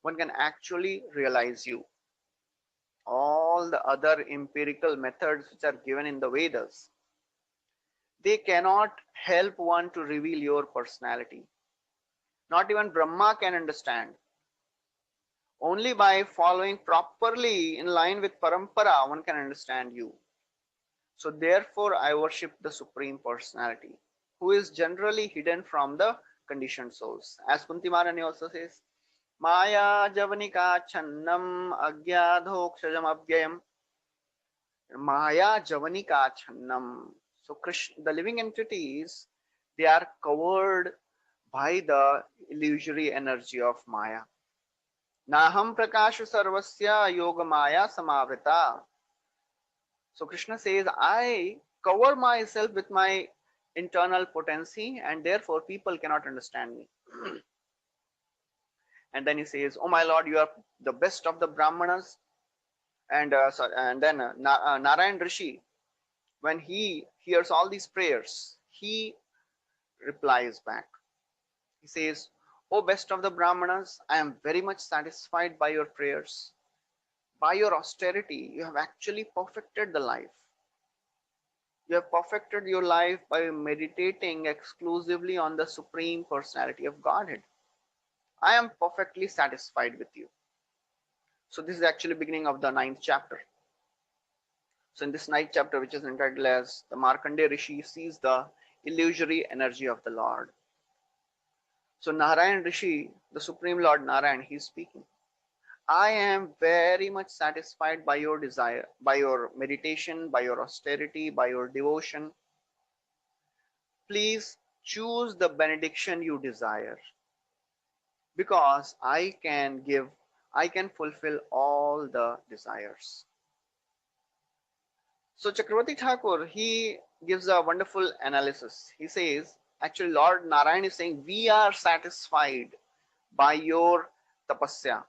one can actually realize you. All the other empirical methods which are given in the Vedas, they cannot help one to reveal your personality. Not even Brahma can understand. Only by following properly in line with parampara, one can understand you. So therefore, I worship the Supreme Personality, who is generally hidden from the conditioned souls. As Kunti Maharani also says, Maya Javanika Channam Agyadhokshajam Abhyayam. Maya Javanika Channam. So Krishna, the living entities, they are covered by the illusory energy of Maya. Naham prakasha sarvasya yoga maya samavrita. So Krishna says, I cover myself with my internal potency and therefore people cannot understand me. And then he says, oh my lord, you are the best of the Brahmanas. And then Narayan Rishi, when he hears all these prayers, he replies back. He says, O best of the Brahmanas, I am very much satisfied by your prayers. By your austerity, you have actually perfected the life. You have perfected your life by meditating exclusively on the Supreme Personality of Godhead. I am perfectly satisfied with you. So this is actually beginning of the 9th chapter. So in this 9th chapter, which is entitled as the Markandeya Rishi sees the illusory energy of the Lord. So Narayan Rishi, the Supreme Lord Narayan, he is speaking. I am very much satisfied by your desire, by your meditation, by your austerity, by your devotion. Please choose the benediction you desire, because I can fulfill all the desires. So Chakravarti Thakur, he gives a wonderful analysis. He says, actually Lord Narayan is saying, we are satisfied by your tapasya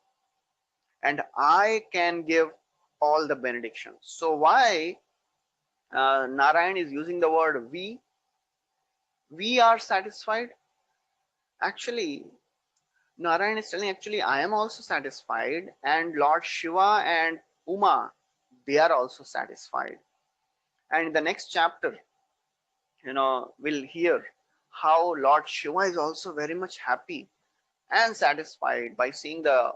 and I can give all the benedictions. So why Narayan is using the word we are satisfied? Actually, Narayan is telling, actually I am also satisfied, and Lord Shiva and Uma, they are also satisfied. And in the next chapter, we'll hear how Lord Shiva is also very much happy and satisfied by seeing the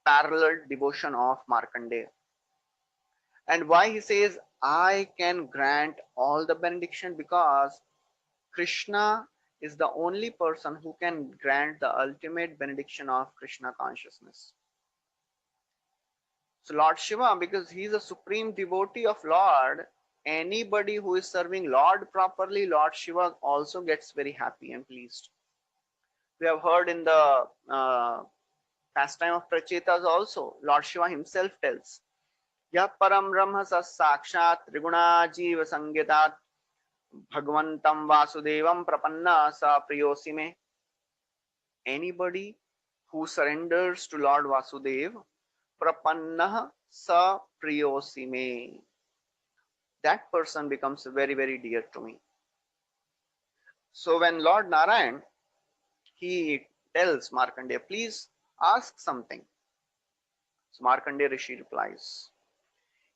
unparalleled devotion of Markandeya. And why he says, I can grant all the benediction, because Krishna is the only person who can grant the ultimate benediction of Krishna consciousness. So Lord Shiva, because he is a supreme devotee of Lord, anybody who is serving Lord properly, Lord Shiva also gets very happy and pleased. We have heard in the pastime of Prachetas also, Lord Shiva himself tells, Yah param brahma sa sakshat triguna jiva sangetat bhagvantam vasudevam prapanna sa priyosime. Anybody who surrenders to Lord Vasudev, prapanna sa priyosime, that person becomes very, very dear to me. So when Lord Narayan, he tells Markandeya, please ask something. So Markandeya Rishi replies.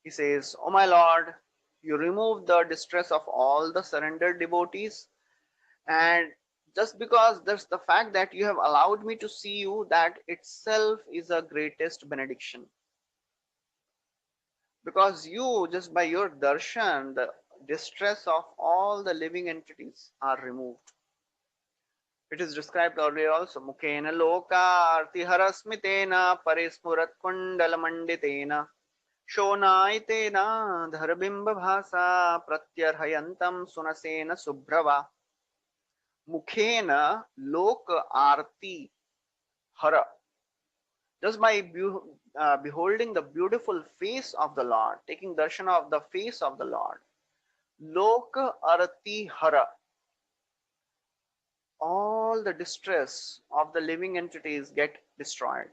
He says, oh my lord, you remove the distress of all the surrendered devotees, and just because there's the fact that you have allowed me to see you, that itself is a greatest benediction. Because you, just by your darshan, the distress of all the living entities are removed. It is described earlier also. Mukhena loka arti harasmitena parismurat kundalamanditetena shonaitena dharbimba bhasa pratyarhayantam sunasena subhrava. Mukhena loka arti hara. Just by beholding the beautiful face of the Lord, taking darshan of the face of the Lord, loka arti hara, all the distress of the living entities get destroyed.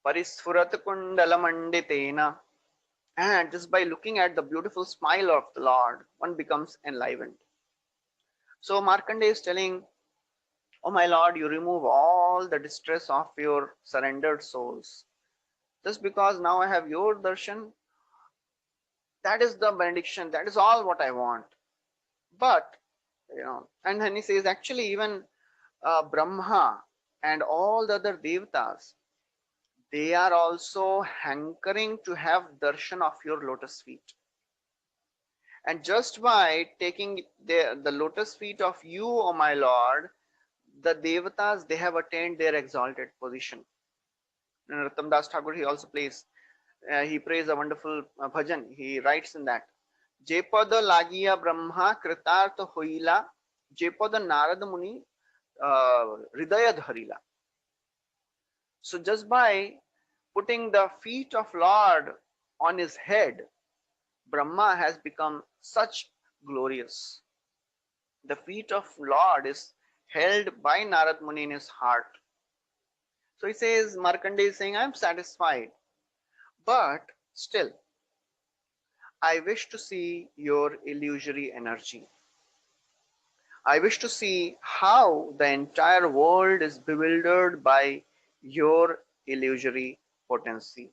Parisfurat kundalamanditena, and just by looking at the beautiful smile of the Lord, one becomes enlivened. So Markandeya is telling, oh my Lord, you remove all the distress of your surrendered souls. Just because now I have your darshan, that is the benediction, that is all what I want. But, and then he says, actually even Brahma and all the other devatas, they are also hankering to have darshan of your lotus feet. And just by taking the lotus feet of you, O my Lord, the devatas, they have attained their exalted position. And Rattam Das Thakur, he also he prays a wonderful bhajan. He writes in that, Jepada lagiya brahma kritartha hoila Jepada Narada Muni Hridaya Dharila. So just by putting the feet of Lord on his head, Brahma has become such glorious. The feet of Lord is held by Narad Muni in his heart. So he says, Markandeya is saying, I am satisfied, but still, I wish to see your illusory energy. I wish to see how the entire world is bewildered by your illusory potency.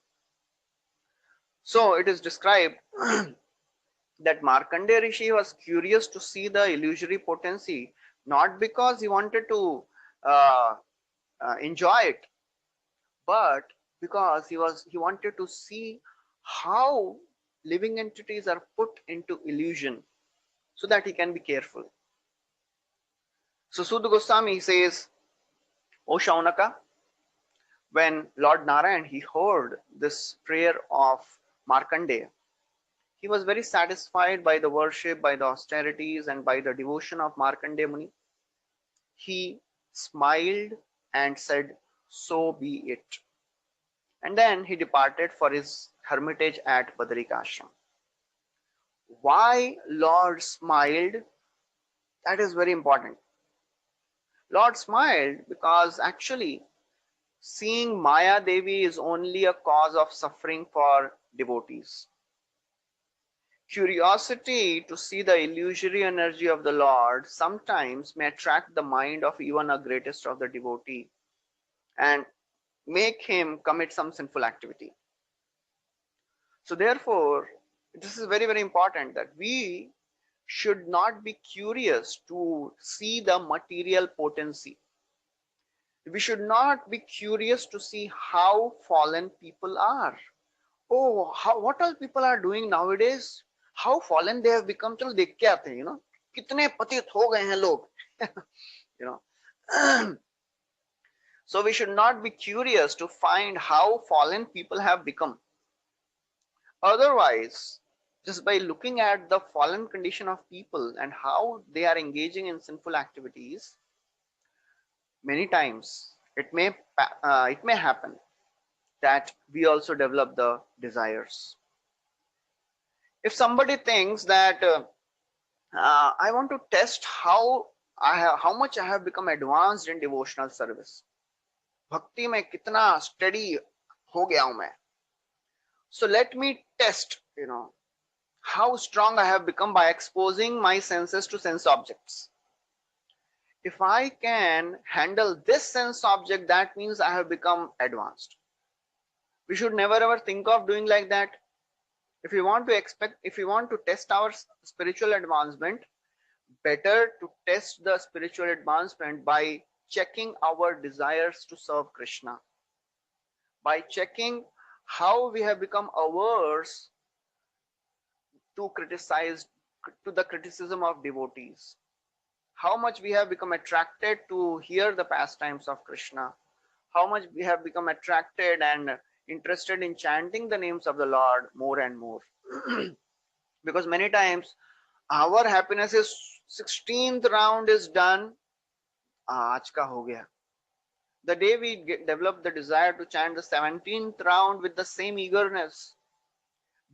So it is described that Markandeya Rishi was curious to see the illusory potency, not because he wanted to uh, enjoy it, but because he wanted to see how living entities are put into illusion, so that he can be careful. So Sudha Goswami says, O Shaunaka, when Lord Narayan he heard this prayer of Markandeya, he was very satisfied by the worship, by the austerities, and by the devotion of Markandeya Muni. He smiled and said, so be it. And then he departed for his hermitage at Badrikashram. Why Lord smiled? That is very important. Lord smiled because actually seeing Maya Devi is only a cause of suffering for devotees. Curiosity to see the illusory energy of the Lord sometimes may attract the mind of even a greatest of the devotee and make him commit some sinful activity. So therefore, this is very, very important that we should not be curious to see the material potency. We should not be curious to see how fallen people are. Oh, what all people are doing nowadays? How fallen they have become. चलो देख के आते हैं, कितने पतित हो गए हैं लोग. you know. So we should not be curious to find how fallen people have become. Otherwise, just by looking at the fallen condition of people and how they are engaging in sinful activities, many times it may happen that we also develop the desires. If somebody thinks that I want to test how much I have become advanced in devotional service, bhakti mein kitna steady ho gaya hu main, so let me test how strong I have become by exposing my senses to sense objects. If I can handle this sense object, that means I have become advanced. We should never ever think of doing like that. If we want to test our spiritual advancement, better to test the spiritual advancement by checking our desires to serve Krishna, by checking how we have become averse to the criticism of devotees, how much we have become attracted to hear the pastimes of Krishna, how much we have become attracted and interested in chanting the names of the Lord more and more. Because many times our happiness is 16th round is done, aaj ka ho gaya. The day we develop the desire to chant the 17th round with the same eagerness,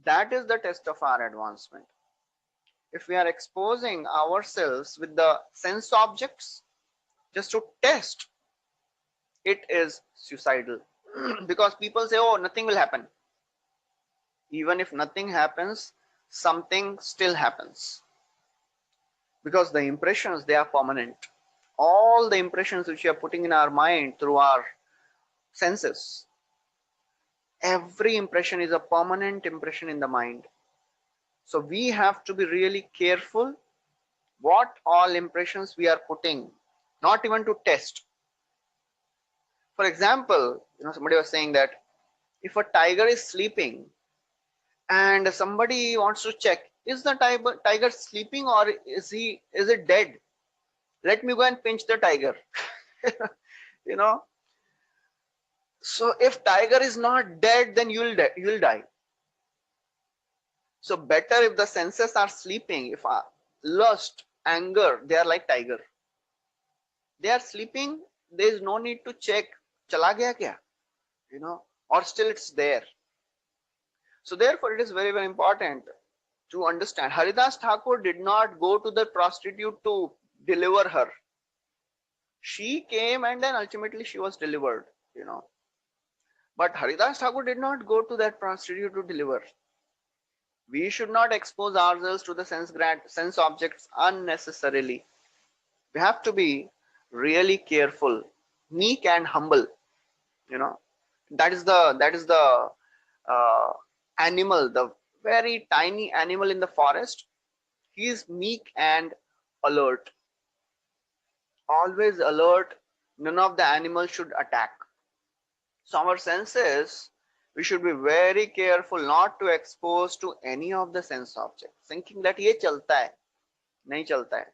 that is the test of our advancement. If we are exposing ourselves with the sense objects just to test, it is suicidal. Because people say, oh, nothing will happen. Even if nothing happens, something still happens. Because the impressions, they are permanent. All the impressions which we are putting in our mind through our senses, every impression is a permanent impression in the mind. So we have to be really careful what all impressions we are putting, not even to test. For example, somebody was saying that if a tiger is sleeping and somebody wants to check, is the tiger sleeping or is it dead? Let me go and pinch the tiger. So if tiger is not dead, then you'll die. So better if the senses are sleeping, if lust anger, they are like tiger. They are sleeping, there is no need to check, chala gaya kya, or still it's there. So therefore, it is very, very important to understand. Haridas Thakur did not go to the prostitute to deliver her. She came and then ultimately she was delivered. But Haridas Thakur did not go to that prostitute to deliver. We should not expose ourselves to the sense objects unnecessarily. We have to be really careful, meek and humble. You know, that is the uh, animal, the very tiny animal in the forest. He is meek and alert, always alert. None of the animals should attack. So our senses, we should be very careful not to expose to any of the sense objects, thinking that ये चलता है, नहीं चलता है.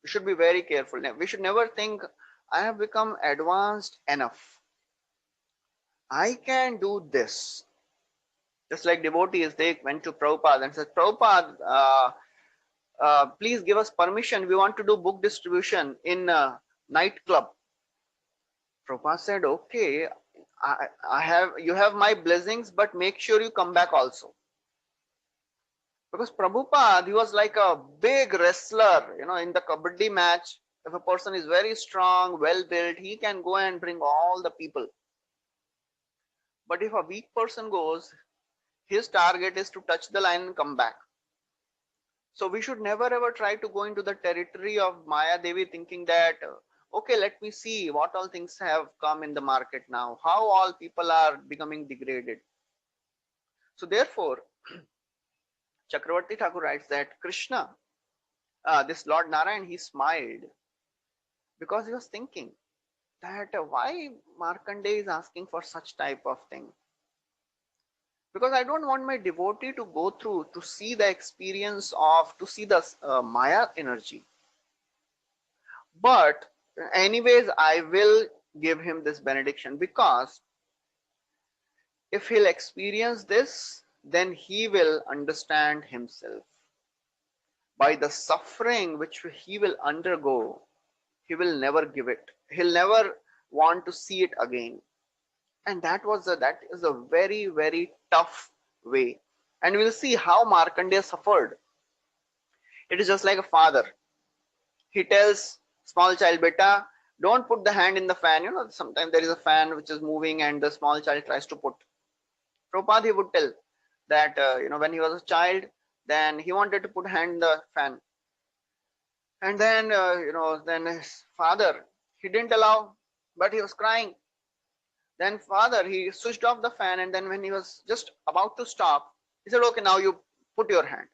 We should be very careful. We should never think I have become advanced enough. I can do this. Just like devotees, they went to Prabhupada and said, Prabhupada, please give us permission. We want to do book distribution in a nightclub. Prabhupada said, okay, you have my blessings, but make sure you come back also. Because Prabhupada, he was like a big wrestler, in the kabaddi match. If a person is very strong, well built, he can go and bring all the people. But if a weak person goes, his target is to touch the line and come back. So we should never ever try to go into the territory of Maya Devi thinking that, okay, let me see what all things have come in the market now, how all people are becoming degraded. So therefore, Chakravarti Thakur writes that Krishna, this Lord Narayan, he smiled because he was thinking that why Markandeya is asking for such type of thing. Because I don't want my devotee to go through to see the experience of, to see the Maya energy. But anyways, I will give him this benediction, because if he'll experience this, then he will understand himself. By the suffering which he will undergo, he will never give it. He'll never want to see it again. And that is a very, very tough way. And we'll see how Markandeya suffered. It is just like a father. He tells small child, beta, don't put the hand in the fan. Sometimes there is a fan which is moving and the small child tries to put. Prabhupada, he would tell that, when he was a child, then he wanted to put hand in the fan. And then, then his father, he didn't allow, but he was crying. Then father, he switched off the fan, and then when he was just about to stop, he said, okay, now you put your hand.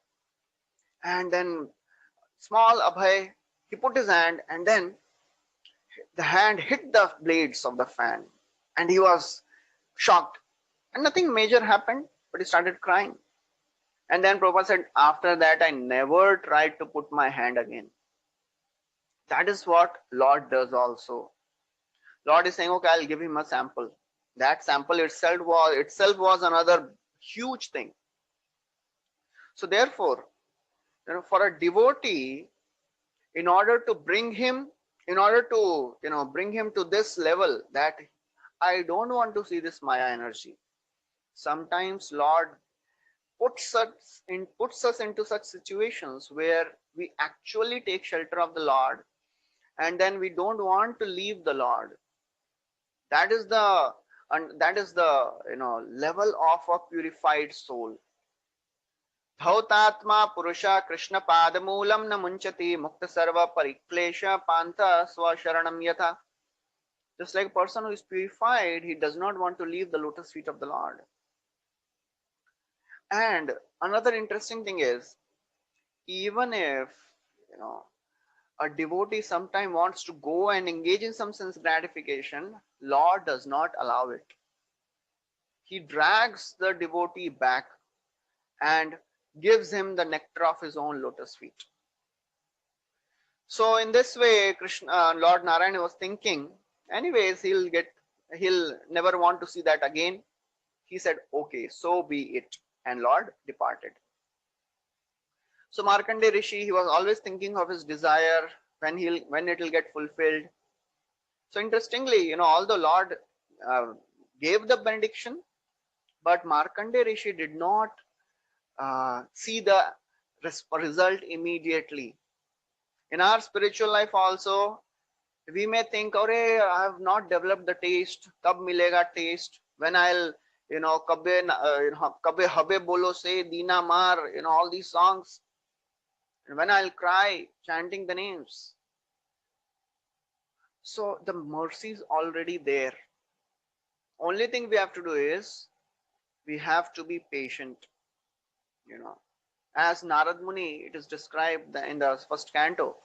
And then small Abhay, he put his hand, and then the hand hit the blades of the fan, and he was shocked. And nothing major happened, but he started crying. And then Prabhupada said, after that, I never tried to put my hand again. That is what Lord does also. Lord is saying, okay, I'll give him a sample. That sample itself was another huge thing. So therefore, for a devotee, in order to bring him to this level, that I don't want to see this Maya energy. Sometimes Lord puts us into such situations where we actually take shelter of the Lord, and then we don't want to leave the Lord. That is the level of a purified soul. Dhautatma purusha Krishna padamulam na munchati mukta sarva pariklesha pantha swasharanam yatha. Just like a person who is purified, he does not want to leave the lotus feet of the Lord. And another interesting thing is, even if a devotee sometimes wants to go and engage in some sense gratification, Lord does not allow it. He drags the devotee back and gives him the nectar of his own lotus feet. So in this way, Lord Narayana was thinking, anyways, he'll never want to see that again. He said, okay, so be it. And Lord departed. So Markandeya Rishi, he was always thinking of his desire, when it will get fulfilled. So interestingly, although Lord uh, gave the benediction, but Markandeya Rishi did not see the result immediately. In our spiritual life also, we may think, "Arey, I have not developed the taste. Kab milega taste? When I'll, kabbe habe bolo se dina mar, all these songs, and when I'll cry chanting the names." So the mercy is already there. Only thing we have to do is we have to be patient. You know, as Narad Muni, it is described in the first canto,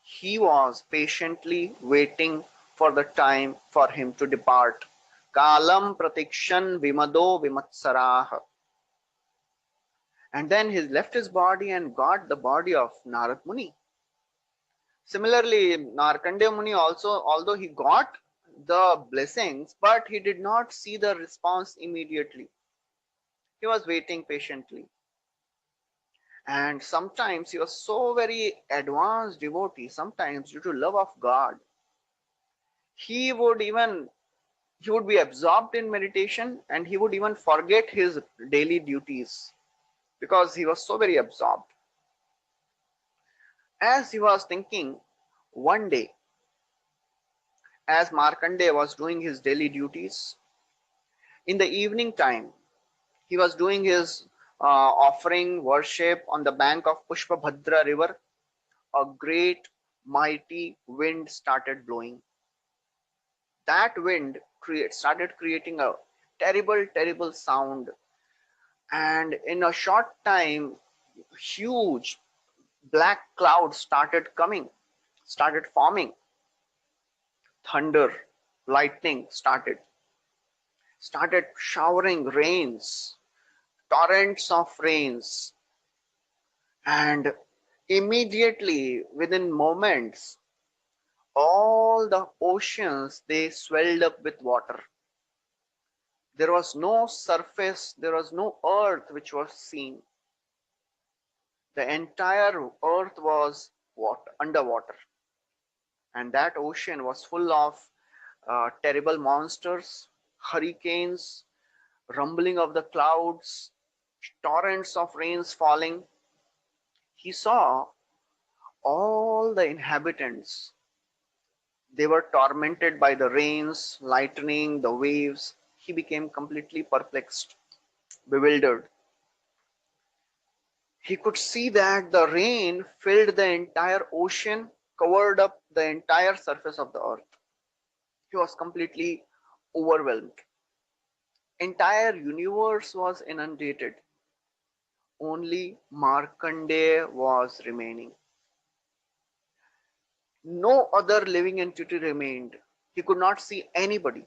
he was patiently waiting for the time for him to depart. Kalam pratikshan vimado vimatsarah. And then he left his body and got the body of Narad Muni. Similarly, Markandeya Muni also, although he got the blessings, but he did not see the response immediately. He was waiting patiently. And sometimes he was so very advanced devotee, sometimes due to love of God, he would even he would be absorbed in meditation, and he would even forget his daily duties because he was so very absorbed. As he was thinking, one day, as Markandeya was doing his daily duties, in the evening time, he was doing his offering worship on the bank of Pushpabhadra river. A great mighty wind started blowing. That wind started creating a terrible sound, and in a short time, huge black clouds started forming. Thunder, lightning started showering rains, torrents of rains, and immediately, within moments, all the oceans, they swelled up with water. There was no surface, there was no earth which was seen. The entire earth was underwater, and that ocean was full of terrible monsters, hurricanes, rumbling of the clouds, torrents of rains falling. He saw all the inhabitants. They were tormented by the rains, lightning, the waves. He became completely perplexed, bewildered. He could see that the rain filled the entire ocean, covered up the entire surface of the earth. He was completely overwhelmed. Entire universe was inundated. Only Markandeya was remaining. No other living entity remained. He could not see anybody.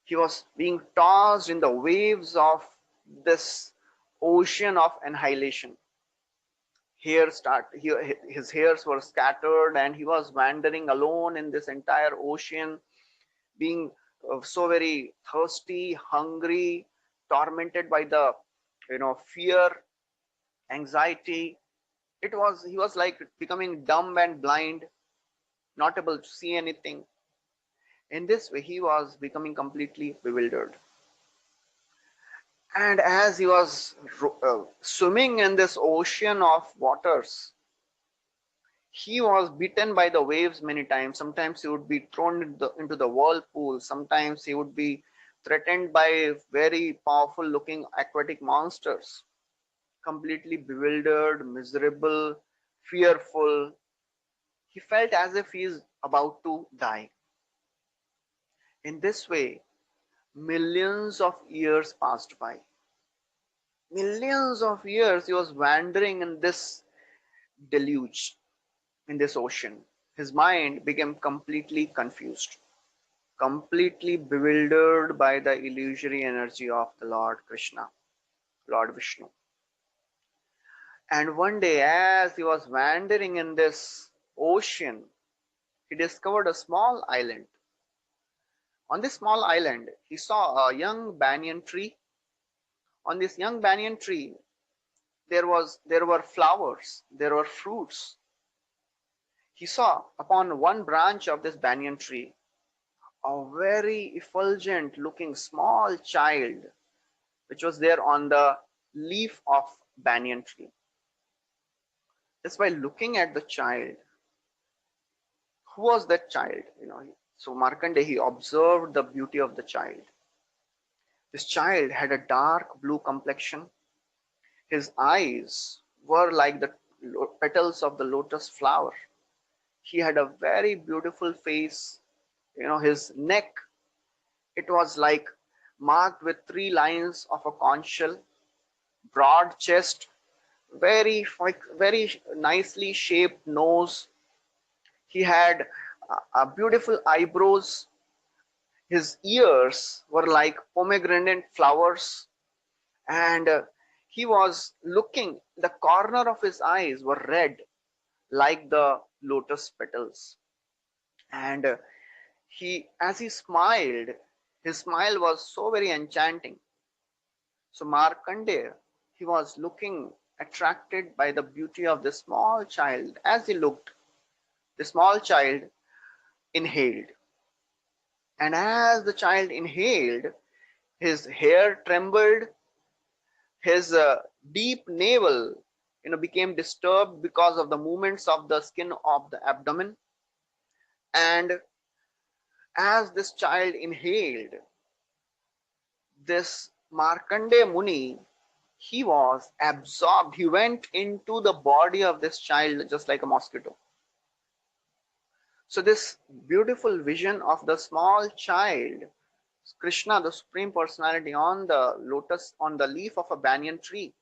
He was being tossed in the waves of this ocean of annihilation. His hairs were scattered, and he was wandering alone in this entire ocean, being so very thirsty, hungry, tormented by the fear, anxiety. He was like becoming dumb and blind, not able to see anything. In this way, he was becoming completely bewildered. And as he was swimming in this ocean of waters, he was beaten by the waves many times. Sometimes he would be thrown into the whirlpool. Sometimes he would be threatened by very powerful looking aquatic monsters. Completely bewildered, miserable, fearful. He felt as if he is about to die. In this way, millions of years passed by. Millions of years he was wandering in this deluge, in this ocean. His mind became completely confused, completely bewildered by the illusory energy of the Lord Krishna, Lord Vishnu. And one day, as he was wandering in this ocean, he discovered a small island. On this small island, he saw a young banyan tree. On this young banyan tree, there were flowers, there were fruits. He saw upon one branch of this banyan tree a very effulgent looking small child which was there on the leaf of banyan tree. Just by looking at the child, who was that child? So Markandeya, he observed the beauty of the child. This child had a dark blue complexion. His eyes were like the petals of the lotus flower. He had a very beautiful face. His neck, it was like marked with three lines of a conch shell, broad chest, very nicely shaped nose. He had beautiful eyebrows. His ears were like pomegranate flowers, and he was looking, the corner of his eyes were red like the lotus petals. And as he smiled, his smile was so very enchanting. So Markandeya, he was looking, attracted by the beauty of this small child. As he looked, the small child inhaled. And as the child inhaled, his hair trembled, his deep navel became disturbed because of the movements of the skin of the abdomen. And as this child inhaled, this Markandeya Muni, he was absorbed. He went into the body of this child just like a mosquito. So this beautiful vision of the small child, Krishna, the Supreme Personality, on the lotus, on the leaf of a banyan tree,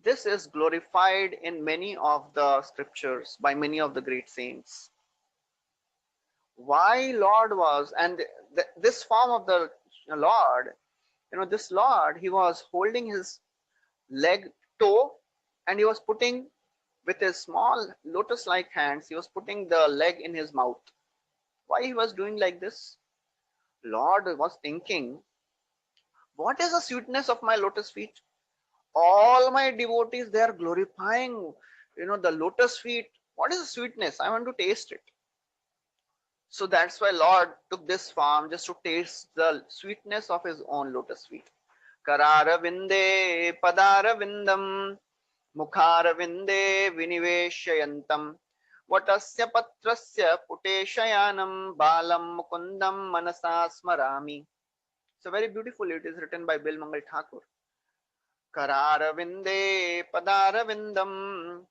this is glorified in many of the scriptures by many of the great saints. Why Lord was, and this form of the Lord, this Lord, he was holding his leg, toe, and he was putting with his small lotus-like hands, he was putting the leg in his mouth. Why he was doing like this? Lord was thinking, what is the sweetness of my lotus feet? All my devotees, they are glorifying, the lotus feet. What is the sweetness? I want to taste it. So that's why Lord took this form, just to taste the sweetness of his own lotus feet. Karara vinde padara vindam mukhara vinde viniveshayantam vatasya patrasya puteshayanam balam mukundam manasa smarami. So very beautiful, it is written by Bil Mangal Thakur. Karara vinde padara vindam.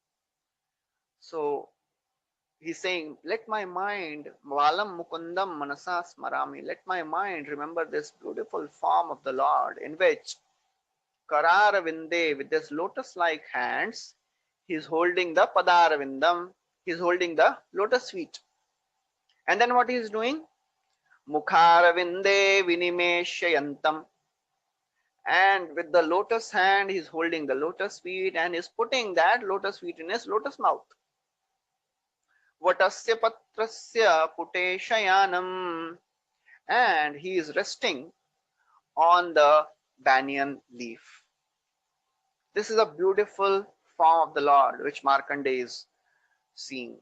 So he's saying, let my mind, Valam Mukundam Manasa Smarami, let my mind remember this beautiful form of the Lord, in which Kararavinde, with his lotus-like hands, he's holding the Padaravindam, he's holding the lotus feet. And then what he's doing? Mukharavinde Vinimeshayantam. And with the lotus hand, he's holding the lotus feet and he's putting that lotus feet in his lotus mouth. Vatasya patrasya puteshayanam, and he is resting on the banyan leaf. This is a beautiful form of the Lord which Markandeya is seeing.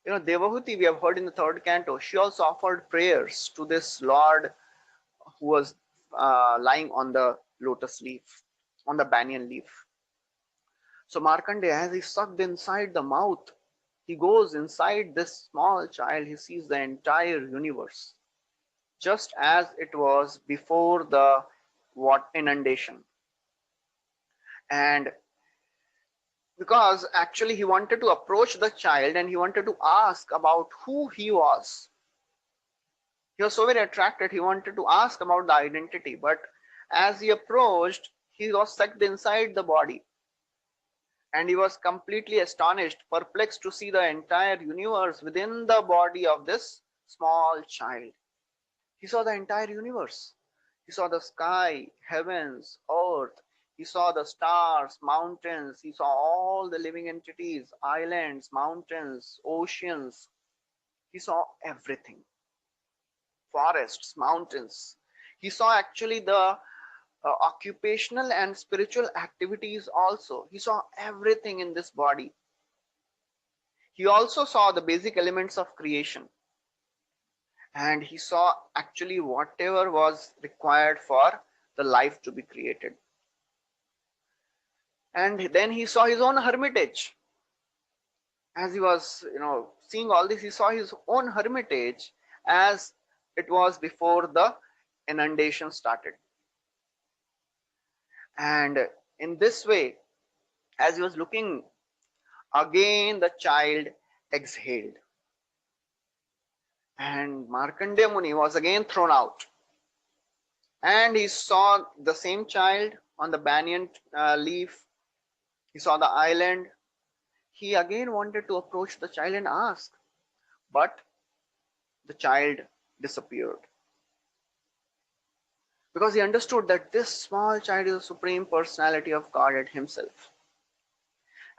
Devahuti, we have heard in the third canto, she also offered prayers to this Lord who was lying on the lotus leaf, on the banyan leaf. So Markandeya, as he sucked inside the mouth, he goes inside this small child, he sees the entire universe, just as it was before the inundation. And because actually he wanted to approach the child and he wanted to ask about who he was. He was so very attracted, he wanted to ask about the identity, but as he approached, he was sucked inside the body. And he was completely astonished, perplexed to see the entire universe within the body of this small child. He saw the entire universe. He saw the sky, heavens, earth. He saw the stars, mountains. He saw all the living entities, islands, mountains, oceans. He saw everything. Forests, mountains. He saw actually the occupational and spiritual activities also. He saw everything in this body. He also saw the basic elements of creation, and he saw actually whatever was required for the life to be created. And then he saw his own hermitage. As he was, seeing all this, he saw his own hermitage as it was before the inundation started. And in this way, as he was looking, again the child exhaled, and Markandeya Muni was again thrown out, and he saw the same child on the banyan leaf. He saw the island. He again wanted to approach the child and ask, but the child disappeared, because he understood that this small child is the supreme personality of Godhead himself.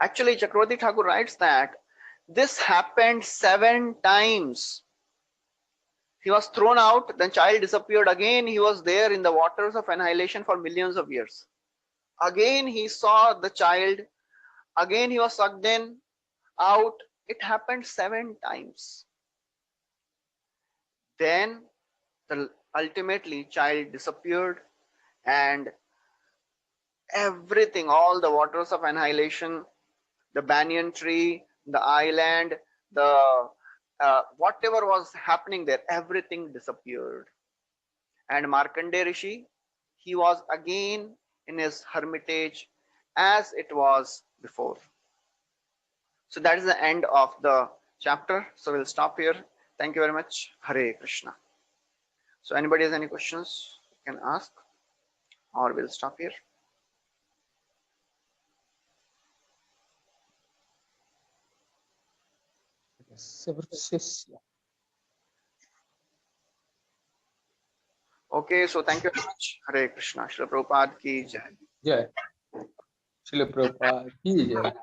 Actually, Chakravarti Thakur writes that this happened 7 times. He was thrown out, then child disappeared again. He was there in the waters of annihilation for millions of years. Again he saw the child. Again he was sucked in, out. It happened 7 times. Then ultimately child disappeared, and everything, all the waters of annihilation, the banyan tree, the island, the whatever was happening there, everything disappeared. And Markandeya Rishi, he was again in his hermitage as it was before. So that is the end of the chapter. So we'll stop here. Thank you very much. Hare Krishna. So anybody has any questions, you can ask, or we'll stop here. Okay, so thank you very much. Hare Krishna. Srila Prabhupada ki jai. Jai. Srila Prabhupada ki jai.